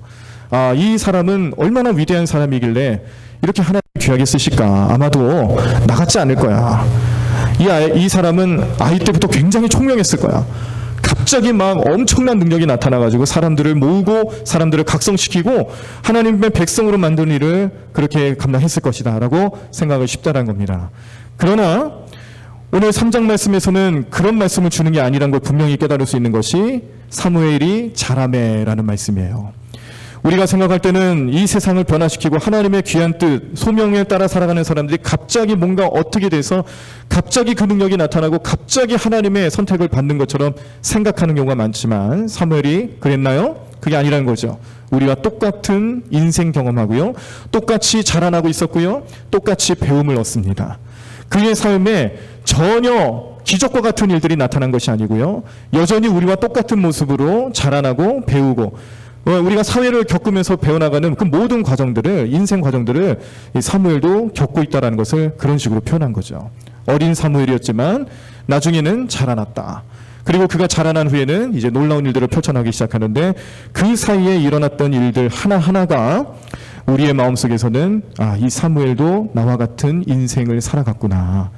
아, 이 사람은 얼마나 위대한 사람이길래 이렇게 하나님 귀하게 쓰실까? 아마도 나 같지 않을 거야. 이 사람은 아이 때부터 굉장히 총명했을 거야. 갑자기 막 엄청난 능력이 나타나가지고 사람들을 모으고 사람들을 각성시키고 하나님의 백성으로 만드는 일을 그렇게 감당했을 것이다 라고 생각을 쉽다라는 겁니다. 그러나 오늘 3장 말씀에서는 그런 말씀을 주는 게 아니라는 걸 분명히 깨달을 수 있는 것이 사무엘이 자라매라는 말씀이에요. 우리가 생각할 때는 이 세상을 변화시키고 하나님의 귀한 뜻, 소명에 따라 살아가는 사람들이 갑자기 뭔가 어떻게 돼서 갑자기 그 능력이 나타나고 갑자기 하나님의 선택을 받는 것처럼 생각하는 경우가 많지만 사무엘이 그랬나요? 그게 아니라는 거죠. 우리와 똑같은 인생 경험하고요, 똑같이 자라나고 있었고요, 똑같이 배움을 얻습니다. 그의 삶에 전혀 기적과 같은 일들이 나타난 것이 아니고요, 여전히 우리와 똑같은 모습으로 자라나고 배우고 우리가 사회를 겪으면서 배워나가는 그 모든 과정들을, 인생 과정들을 이 사무엘도 겪고 있다는 것을 그런 식으로 표현한 거죠. 어린 사무엘이었지만 나중에는 자라났다. 그리고 그가 자라난 후에는 이제 놀라운 일들을 펼쳐나가기 시작하는데 그 사이에 일어났던 일들 하나하나가 우리의 마음속에서는 아, 이 사무엘도 나와 같은 인생을 살아갔구나.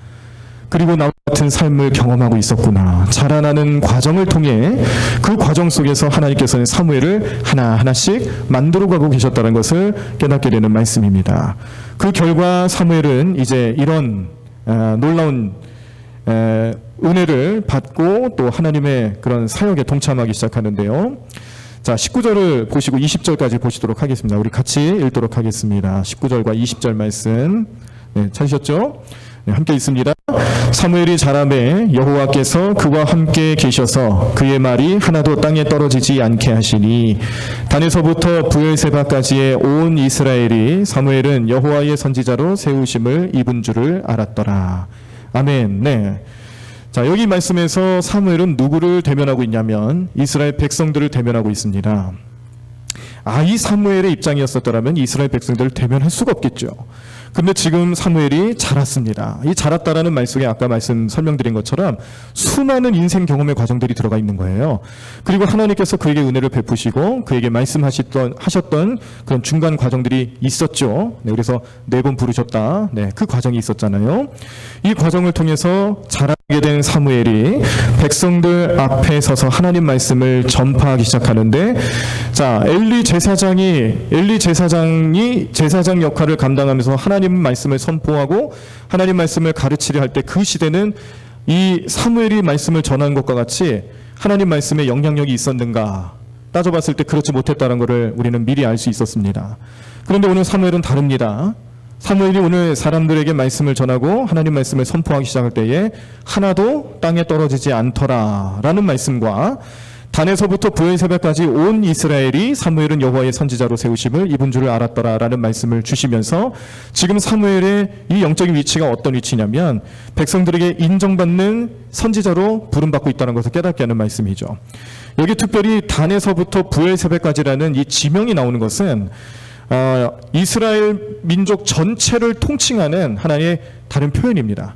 그리고 나와 같은 삶을 경험하고 있었구나. 자라나는 과정을 통해 그 과정 속에서 하나님께서는 사무엘을 하나하나씩 만들어가고 계셨다는 것을 깨닫게 되는 말씀입니다. 그 결과 사무엘은 이제 이런 놀라운 은혜를 받고 또 하나님의 그런 사역에 동참하기 시작하는데요. 자, 19절을 보시고 20절까지 보시도록 하겠습니다. 우리 같이 읽도록 하겠습니다. 19절과 20절 말씀. 네, 찾으셨죠? 네, 함께 있습니다. 사무엘이 자라매 여호와께서 그와 함께 계셔서 그의 말이 하나도 땅에 떨어지지 않게 하시니 단에서부터 브엘세바까지의 온 이스라엘이 사무엘은 여호와의 선지자로 세우심을 입은 줄을 알았더라. 아멘. 네. 자, 여기 말씀에서 사무엘은 누구를 대면하고 있냐면 이스라엘 백성들을 대면하고 있습니다. 이 사무엘의 입장이었었더라면 이스라엘 백성들을 대면할 수가 없겠죠. 근데 지금 사무엘이 자랐습니다. 이 자랐다라는 말 속에 아까 설명드린 것처럼 수많은 인생 경험의 과정들이 들어가 있는 거예요. 그리고 하나님께서 그에게 은혜를 베푸시고 그에게 하셨던 그런 중간 과정들이 있었죠. 네, 그래서 4번 부르셨다. 네, 그 과정이 있었잖아요. 이 과정을 통해서 자라게 된 사무엘이 백성들 앞에 서서 하나님 말씀을 전파하기 시작하는데, 자, 엘리 제사장이 제사장 역할을 감당하면서 하나님 말씀을 선포하고 하나님 말씀을 가르치려 할 때 그 시대는 이 사무엘이 말씀을 전한 것과 같이 하나님 말씀에 영향력이 있었는가 따져봤을 때 그렇지 못했다는 것을 우리는 미리 알 수 있었습니다. 그런데 오늘 사무엘은 다릅니다. 사무엘이 오늘 사람들에게 말씀을 전하고 하나님 말씀을 선포하기 시작할 때에 하나도 땅에 떨어지지 않더라라는 말씀과 단에서부터 브엘세바까지 온 이스라엘이 사무엘은 여호와의 선지자로 세우심을 입은 줄을 알았더라라는 말씀을 주시면서 지금 사무엘의 이 영적인 위치가 어떤 위치냐면 백성들에게 인정받는 선지자로 부름받고 있다는 것을 깨닫게 하는 말씀이죠. 여기 특별히 단에서부터 브엘세바까지라는 이 지명이 나오는 것은 이스라엘 민족 전체를 통칭하는 하나의 다른 표현입니다.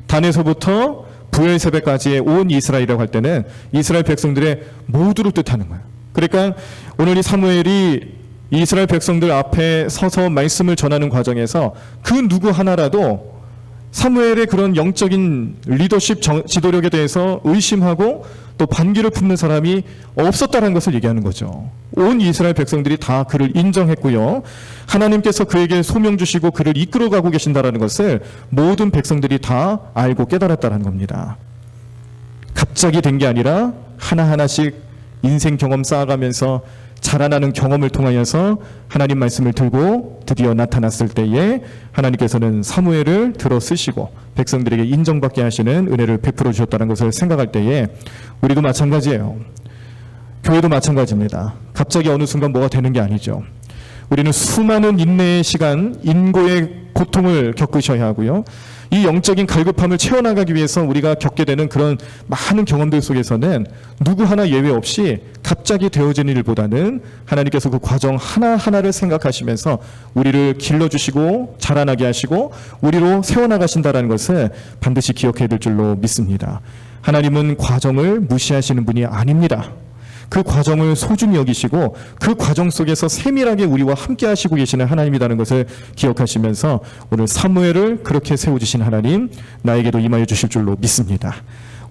단에서부터 브엘세바까지의 온 이스라엘이라고 할 때는 이스라엘 백성들의 모두를 뜻하는 거예요. 그러니까 오늘 이 사무엘이 이스라엘 백성들 앞에 서서 말씀을 전하는 과정에서 그 누구 하나라도 사무엘의 그런 영적인 리더십 지도력에 대해서 의심하고 또 반기를 품는 사람이 없었다는 것을 얘기하는 거죠. 온 이스라엘 백성들이 다 그를 인정했고요. 하나님께서 그에게 소명 주시고 그를 이끌어가고 계신다는 것을 모든 백성들이 다 알고 깨달았다는 겁니다. 갑자기 된 게 아니라 하나하나씩 인생 경험 쌓아가면서 자라나는 경험을 통하여서 하나님 말씀을 들고 드디어 나타났을 때에 하나님께서는 사무엘을 들어 쓰시고 백성들에게 인정받게 하시는 은혜를 베풀어 주셨다는 것을 생각할 때에 우리도 마찬가지예요. 교회도 마찬가지입니다. 갑자기 어느 순간 뭐가 되는 게 아니죠. 우리는 수많은 인내의 시간, 인고의 고통을 겪으셔야 하고요. 이 영적인 갈급함을 채워나가기 위해서 우리가 겪게 되는 그런 많은 경험들 속에서는 누구 하나 예외 없이 갑자기 되어지는 일보다는 하나님께서 그 과정 하나하나를 생각하시면서 우리를 길러주시고 자라나게 하시고 우리로 세워나가신다는 것을 반드시 기억해야 될 줄로 믿습니다. 하나님은 과정을 무시하시는 분이 아닙니다. 그 과정을 소중히 여기시고 그 과정 속에서 세밀하게 우리와 함께 하시고 계시는 하나님이라는 것을 기억하시면서 오늘 사무엘을 그렇게 세워주신 하나님, 나에게도 임하여 주실 줄로 믿습니다.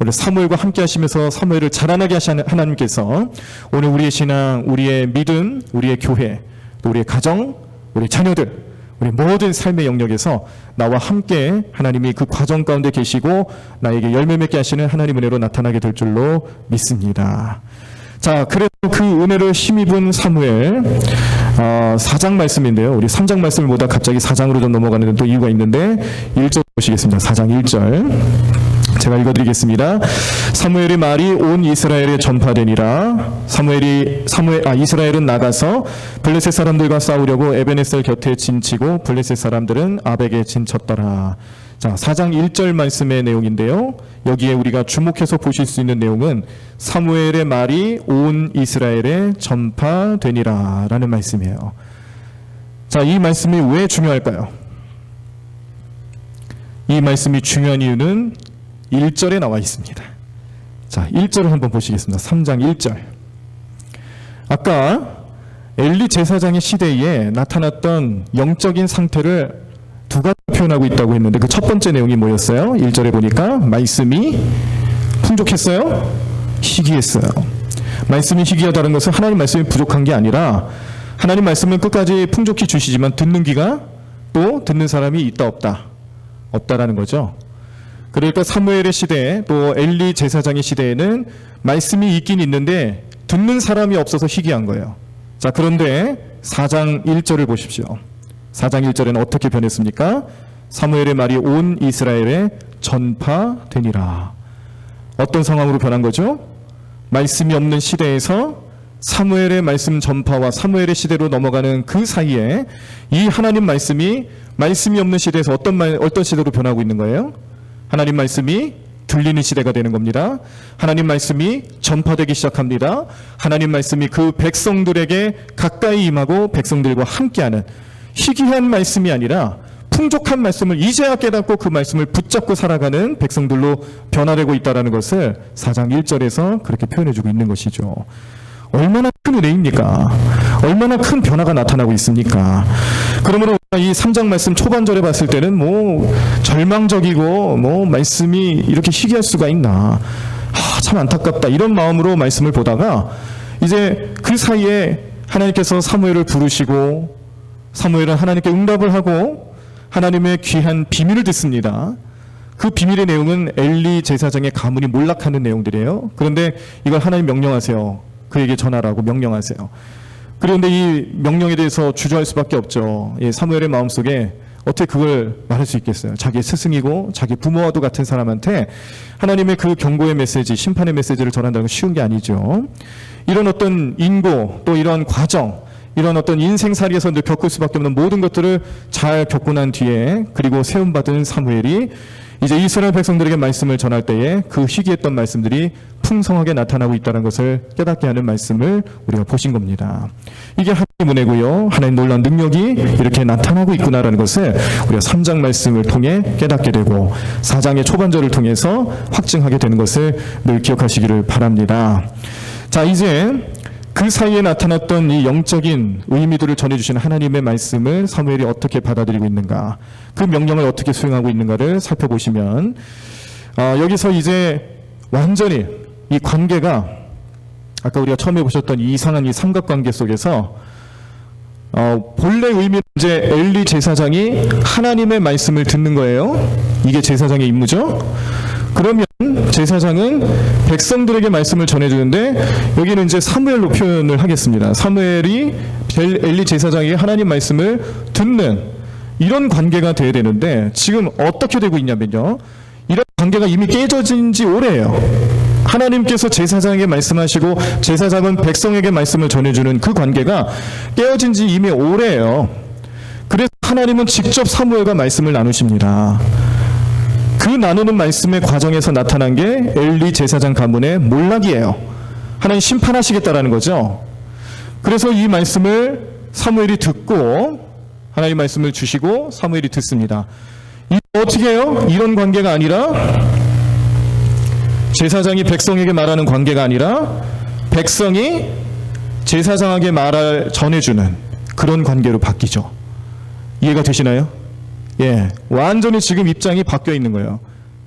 오늘 사무엘과 함께 하시면서 사무엘을 자라나게 하시는 하나님께서 오늘 우리의 신앙, 우리의 믿음, 우리의 교회, 또 우리의 가정, 우리 자녀들, 우리 모든 삶의 영역에서 나와 함께 하나님이 그 과정 가운데 계시고 나에게 열매 맺게 하시는 하나님 은혜로 나타나게 될 줄로 믿습니다. 자, 그래서 그 은혜를 힘입은 사무엘 4장 말씀인데요. 우리 3장 말씀을 보다 갑자기 4장으로 좀 넘어가는 또 이유가 있는데 1절 보시겠습니다. 4장 1절 제가 읽어드리겠습니다. 사무엘의 말이 온 이스라엘에 전파되니라. 이스라엘은 나가서 블레셋 사람들과 싸우려고 에베네셀 곁에 진치고 블레셋 사람들은 아벡에 진쳤더라. 자, 4장 1절 말씀의 내용인데요. 여기에 우리가 주목해서 보실 수 있는 내용은 사무엘의 말이 온 이스라엘에 전파되니라 라는 말씀이에요. 자, 이 말씀이 왜 중요할까요? 이 말씀이 중요한 이유는 1절에 나와 있습니다. 자, 1절을 한번 보시겠습니다. 3장 1절. 아까 엘리 제사장의 시대에 나타났던 영적인 상태를 두 가지 표현하고 있다고 했는데 그 첫 번째 내용이 뭐였어요? 1절에 보니까 말씀이 풍족했어요? 희귀했어요. 말씀이 희귀하다는 것은 하나님 말씀이 부족한 게 아니라 하나님 말씀은 끝까지 풍족히 주시지만 듣는 귀가 또 듣는 사람이 있다 없다라는 거죠. 그러니까 사무엘의 시대에 또 엘리 제사장의 시대에는 말씀이 있긴 있는데 듣는 사람이 없어서 희귀한 거예요. 자, 그런데 4장 1절을 보십시오. 4장 1절에는 어떻게 변했습니까? 사무엘의 말이 온 이스라엘에 전파되니라. 어떤 상황으로 변한 거죠? 말씀이 없는 시대에서 사무엘의 말씀 전파와 사무엘의 시대로 넘어가는 그 사이에 이 하나님 말씀이 없는 시대에서 어떤 시대로 변하고 있는 거예요? 하나님 말씀이 들리는 시대가 되는 겁니다. 하나님 말씀이 전파되기 시작합니다. 하나님 말씀이 그 백성들에게 가까이 임하고 백성들과 함께하는 희귀한 말씀이 아니라 풍족한 말씀을 이제야 깨닫고 그 말씀을 붙잡고 살아가는 백성들로 변화되고 있다는 것을 4장 1절에서 그렇게 표현해주고 있는 것이죠. 얼마나 큰 은혜입니까? 얼마나 큰 변화가 나타나고 있습니까? 그러므로 이 3장 말씀 초반절에 봤을 때는 뭐 절망적이고 뭐 말씀이 이렇게 희귀할 수가 있나, 참 안타깝다 이런 마음으로 말씀을 보다가 이제 그 사이에 하나님께서 사무엘을 부르시고 사무엘은 하나님께 응답을 하고 하나님의 귀한 비밀을 듣습니다. 그 비밀의 내용은 엘리 제사장의 가문이 몰락하는 내용들이에요. 그런데 이걸 하나님 명령하세요. 그에게 전하라고 명령하세요. 그런데 이 명령에 대해서 주저할 수밖에 없죠. 사무엘의 마음속에 어떻게 그걸 말할 수 있겠어요? 자기 스승이고 자기 부모와도 같은 사람한테 하나님의 그 경고의 메시지, 심판의 메시지를 전한다는 건 쉬운 게 아니죠. 이런 어떤 인고, 또 이런 과정, 이런 어떤 인생살이에서 겪을 수밖에 없는 모든 것들을 잘 겪고 난 뒤에, 그리고 세움받은 사무엘이 이제 이스라엘 백성들에게 말씀을 전할 때에 그 희귀했던 말씀들이 풍성하게 나타나고 있다는 것을 깨닫게 하는 말씀을 우리가 보신 겁니다. 이게 하나님의 은혜고요, 하나님 놀라운 능력이 이렇게 나타나고 있구나라는 것을 우리가 3장 말씀을 통해 깨닫게 되고 4장의 초반절을 통해서 확증하게 되는 것을 늘 기억하시기를 바랍니다. 자, 이제 그 사이에 나타났던 이 영적인 의미들을 전해주시는 하나님의 말씀을 사무엘이 어떻게 받아들이고 있는가, 그 명령을 어떻게 수행하고 있는가를 살펴보시면 여기서 이제 완전히 이 관계가 아까 우리가 처음에 보셨던 이 이상한 이 삼각관계 속에서 본래 의미는 이제 엘리 제사장이 하나님의 말씀을 듣는 거예요. 이게 제사장의 임무죠. 그러면 제사장은 백성들에게 말씀을 전해주는데 여기는 이제 사무엘로 표현을 하겠습니다. 사무엘이 엘리 제사장에게 하나님 말씀을 듣는 이런 관계가 돼야 되는데 지금 어떻게 되고 있냐면요, 이런 관계가 이미 깨져진 지 오래예요. 하나님께서 제사장에게 말씀하시고 제사장은 백성에게 말씀을 전해주는 그 관계가 깨어진 지 이미 오래예요. 그래서 하나님은 직접 사무엘과 말씀을 나누십니다. 그 나누는 말씀의 과정에서 나타난 게 엘리 제사장 가문의 몰락이에요. 하나님 심판하시겠다라는 거죠. 그래서 이 말씀을 사무엘이 듣고 하나님 말씀을 주시고 사무엘이 듣습니다. 어떻게 해요? 이런 관계가 아니라 제사장이 백성에게 말하는 관계가 아니라 백성이 제사장에게 말을 전해주는 그런 관계로 바뀌죠. 이해가 되시나요? 예, 완전히 지금 입장이 바뀌어 있는 거예요.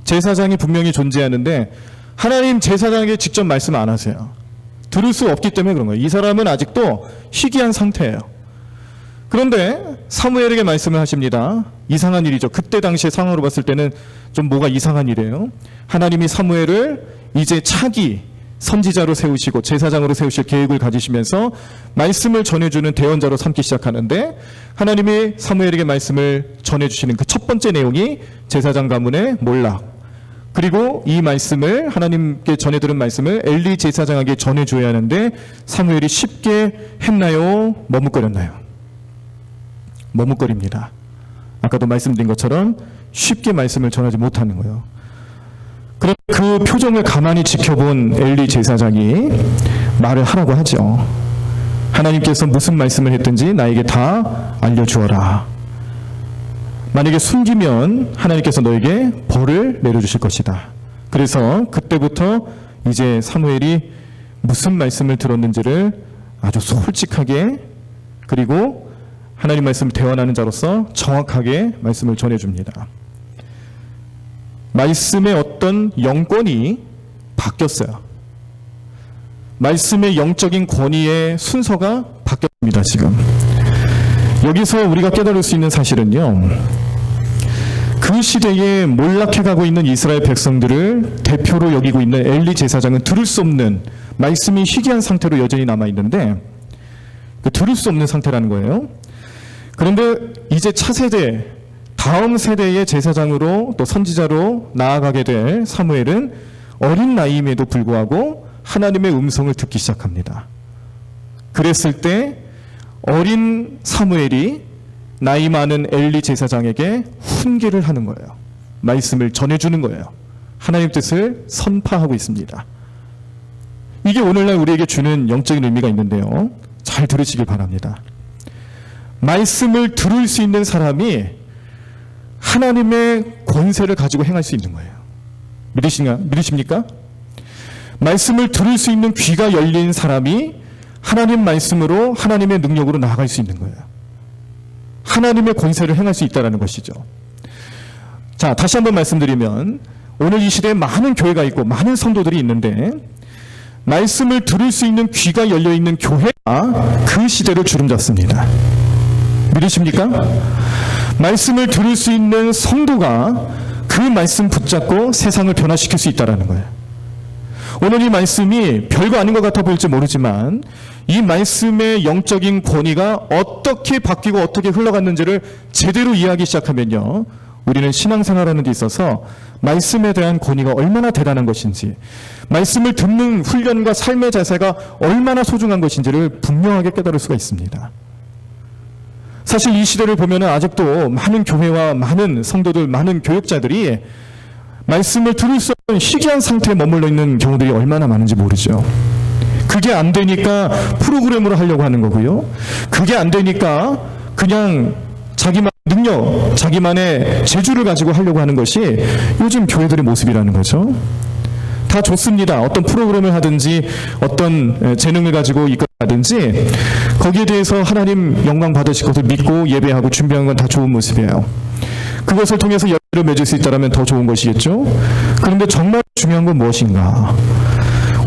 제사장이 분명히 존재하는데 하나님 제사장에게 직접 말씀 안 하세요. 들을 수 없기 때문에 그런 거예요. 이 사람은 아직도 희귀한 상태예요. 그런데 사무엘에게 말씀을 하십니다. 이상한 일이죠. 그때 당시의 상황으로 봤을 때는 좀 뭐가 이상한 일이에요. 하나님이 사무엘을 이제 차기 선지자로 세우시고 제사장으로 세우실 계획을 가지시면서 말씀을 전해주는 대언자로 삼기 시작하는데 하나님이 사무엘에게 말씀을 전해주시는 그 첫 번째 내용이 제사장 가문의 몰락, 그리고 이 말씀을 하나님께 전해들은 말씀을 엘리 제사장에게 전해줘야 하는데 사무엘이 쉽게 했나요? 머뭇거렸나요? 머뭇거립니다. 아까도 말씀드린 것처럼 쉽게 말씀을 전하지 못하는 거예요. 그럼 그 표정을 가만히 지켜본 엘리 제사장이 말을 하라고 하죠. 하나님께서 무슨 말씀을 했든지 나에게 다 알려주어라. 만약에 숨기면 하나님께서 너에게 벌을 내려주실 것이다. 그래서 그때부터 이제 사무엘이 무슨 말씀을 들었는지를 아주 솔직하게, 그리고 하나님 말씀을 대언하는 자로서 정확하게 말씀을 전해줍니다. 말씀의 어떤 영권이 바뀌었어요. 말씀의 영적인 권위의 순서가 바뀌었습니다. 지금 여기서 우리가 깨달을 수 있는 사실은요, 그 시대에 몰락해가고 있는 이스라엘 백성들을 대표로 여기고 있는 엘리 제사장은 들을 수 없는, 말씀이 희귀한 상태로 여전히 남아있는데 들을 수 없는 상태라는 거예요. 그런데 이제 차세대, 다음 세대의 제사장으로 또 선지자로 나아가게 될 사무엘은 어린 나이임에도 불구하고 하나님의 음성을 듣기 시작합니다. 그랬을 때 어린 사무엘이 나이 많은 엘리 제사장에게 훈계를 하는 거예요. 말씀을 전해주는 거예요. 하나님 뜻을 선파하고 있습니다. 이게 오늘날 우리에게 주는 영적인 의미가 있는데요, 잘 들으시길 바랍니다. 말씀을 들을 수 있는 사람이 하나님의 권세를 가지고 행할 수 있는 거예요. 믿으십니까? 말씀을 들을 수 있는 귀가 열린 사람이 하나님 말씀으로 하나님의 능력으로 나아갈 수 있는 거예요. 하나님의 권세를 행할 수 있다는 것이죠. 자, 다시 한번 말씀드리면 오늘 이 시대에 많은 교회가 있고 많은 성도들이 있는데 말씀을 들을 수 있는 귀가 열려있는 교회가 그 시대를 주름잡습니다. 믿으십니까? 말씀을 들을 수 있는 성도가 그 말씀 붙잡고 세상을 변화시킬 수 있다는 거예요. 오늘 이 말씀이 별거 아닌 것 같아 보일지 모르지만 이 말씀의 영적인 권위가 어떻게 바뀌고 어떻게 흘러갔는지를 제대로 이해하기 시작하면요, 우리는 신앙생활하는 데 있어서 말씀에 대한 권위가 얼마나 대단한 것인지, 말씀을 듣는 훈련과 삶의 자세가 얼마나 소중한 것인지를 분명하게 깨달을 수가 있습니다. 사실 이 시대를 보면 아직도 많은 교회와 많은 성도들, 많은 교육자들이 말씀을 들을 수 없는 희귀한 상태에 머물러 있는 경우들이 얼마나 많은지 모르죠. 그게 안 되니까 프로그램으로 하려고 하는 거고요. 그게 안 되니까 그냥 자기만 능력, 자기만의 재주를 가지고 하려고 하는 것이 요즘 교회들의 모습이라는 거죠. 다 좋습니다. 어떤 프로그램을 하든지 어떤 재능을 가지고 이끌어가든지 거기에 대해서 하나님 영광 받으실 것을 믿고 예배하고 준비하는 건 다 좋은 모습이에요. 그것을 통해서 열매를 맺을 수 있다면 더 좋은 것이겠죠. 그런데 정말 중요한 건 무엇인가?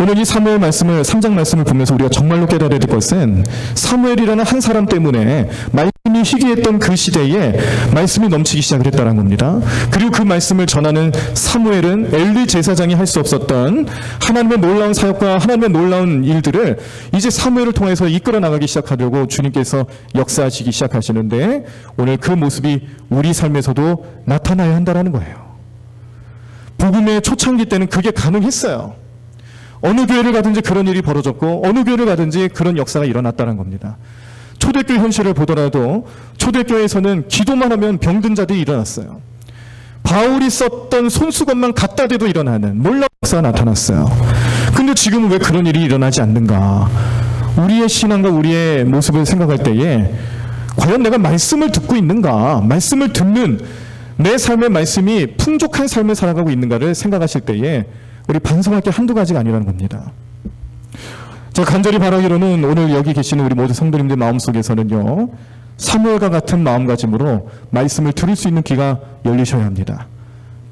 오늘 이 사무엘 말씀을 3장 말씀을 보면서 우리가 정말로 깨달아야 될 것은 사무엘이라는 한 사람 때문에 말씀이 희귀했던 그 시대에 말씀이 넘치기 시작을 했다는 겁니다. 그리고 그 말씀을 전하는 사무엘은 엘리 제사장이 할 수 없었던 하나님의 놀라운 사역과 하나님의 놀라운 일들을 이제 사무엘을 통해서 이끌어 나가기 시작하려고 주님께서 역사하시기 시작하시는데 오늘 그 모습이 우리 삶에서도 나타나야 한다는 거예요. 복음의 초창기 때는 그게 가능했어요. 어느 교회를 가든지 그런 일이 벌어졌고 어느 교회를 가든지 그런 역사가 일어났다는 겁니다. 초대교회 현실을 보더라도 초대교회에서는 기도만 하면 병든 자들이 일어났어요. 바울이 썼던 손수건만 갖다 대도 일어나는 놀라운 역사가 나타났어요. 근데 지금은 왜 그런 일이 일어나지 않는가? 우리의 신앙과 우리의 모습을 생각할 때에 과연 내가 말씀을 듣고 있는가? 말씀을 듣는 내 삶의 말씀이 풍족한 삶을 살아가고 있는가를 생각하실 때에 우리 반성할 게 한두 가지가 아니라는 겁니다. 제가 간절히 바라기로는 오늘 여기 계시는 우리 모든 성도님들 마음속에서는요, 사무엘과 같은 마음가짐으로 말씀을 들을 수 있는 귀가 열리셔야 합니다.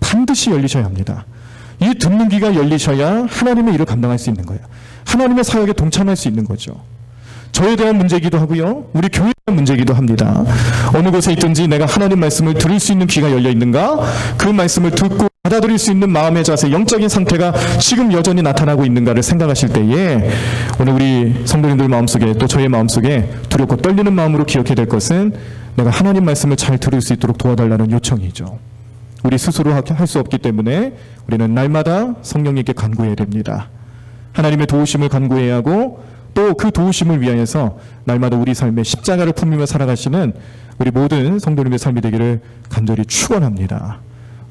반드시 열리셔야 합니다. 이 듣는 귀가 열리셔야 하나님의 일을 감당할 수 있는 거예요. 하나님의 사역에 동참할 수 있는 거죠. 저에 대한 문제이기도 하고요, 우리 교회에 대한 문제이기도 합니다. 어느 곳에 있든지 내가 하나님 말씀을 들을 수 있는 귀가 열려 있는가? 그 말씀을 듣고 받아들일 수 있는 마음의 자세, 영적인 상태가 지금 여전히 나타나고 있는가를 생각하실 때에 오늘 우리 성도님들 마음속에 또 저의 마음속에 두렵고 떨리는 마음으로 기억해야 될 것은 내가 하나님 말씀을 잘 들을 수 있도록 도와달라는 요청이죠. 우리 스스로 할 수 없기 때문에 우리는 날마다 성령님께 간구해야 됩니다. 하나님의 도우심을 간구해야 하고 또 그 도우심을 위하여서 날마다 우리 삶에 십자가를 품으며 살아가시는 우리 모든 성도님의 삶이 되기를 간절히 축원합니다.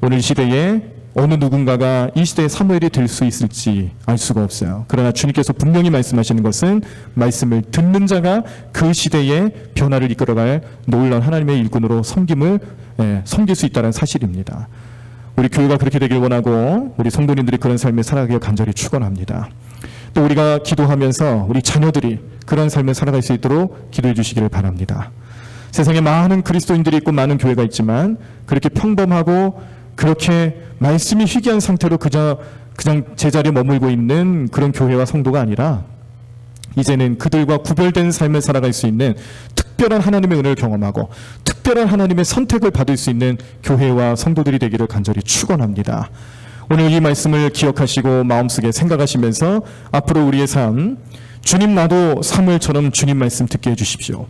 오늘 시대에 어느 누군가가 이 시대의 사무엘이 될 수 있을지 알 수가 없어요. 그러나 주님께서 분명히 말씀하시는 것은 말씀을 듣는 자가 그 시대의 변화를 이끌어갈 놀라운 하나님의 일꾼으로 섬길 수 있다는 사실입니다. 우리 교회가 그렇게 되길 원하고 우리 성도님들이 그런 삶을 살아가길 간절히 축원합니다. 또 우리가 기도하면서 우리 자녀들이 그런 삶을 살아갈 수 있도록 기도해 주시기를 바랍니다. 세상에 많은 그리스도인들이 있고 많은 교회가 있지만 그렇게 평범하고 그렇게 말씀이 희귀한 상태로 그냥 제자리에 머물고 있는 그런 교회와 성도가 아니라 이제는 그들과 구별된 삶을 살아갈 수 있는 특별한 하나님의 은혜를 경험하고 특별한 하나님의 선택을 받을 수 있는 교회와 성도들이 되기를 간절히 축원합니다. 오늘 이 말씀을 기억하시고 마음속에 생각하시면서 앞으로 우리의 삶, 주님 나도 사무엘처럼 주님 말씀 듣게 해주십시오.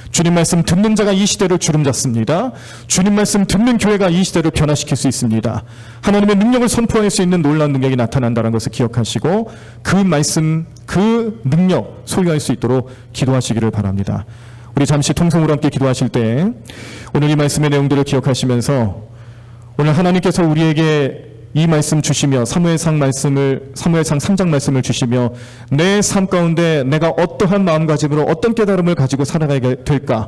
주님 말씀 듣는 자가 이 시대를 주름잡습니다. 주님 말씀 듣는 교회가 이 시대를 변화시킬 수 있습니다. 하나님의 능력을 선포할 수 있는 놀라운 능력이 나타난다는 것을 기억하시고 그 말씀, 그 능력 소유할 수 있도록 기도하시기를 바랍니다. 우리 잠시 통성으로 함께 기도하실 때 오늘 이 말씀의 내용들을 기억하시면서 오늘 하나님께서 우리에게 이 말씀 주시며 사무엘상 3장 말씀을 주시며 내 삶 가운데 내가 어떠한 마음가짐으로 어떤 깨달음을 가지고 살아가야 될까,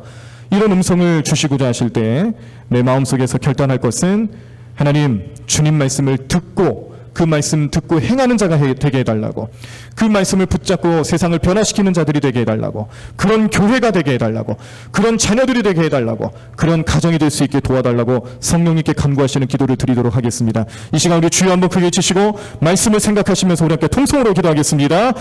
이런 음성을 주시고자 하실 때 내 마음속에서 결단할 것은 하나님 주님 말씀을 듣고 그 말씀 듣고 행하는 자가 되게 해달라고, 그 말씀을 붙잡고 세상을 변화시키는 자들이 되게 해달라고, 그런 교회가 되게 해달라고, 그런 자녀들이 되게 해달라고, 그런 가정이 될 수 있게 도와달라고 성령님께 간구하시는 기도를 드리도록 하겠습니다. 이 시간 우리 주여 한번 크게 치시고 말씀을 생각하시면서 우리 함께 통성으로 기도하겠습니다.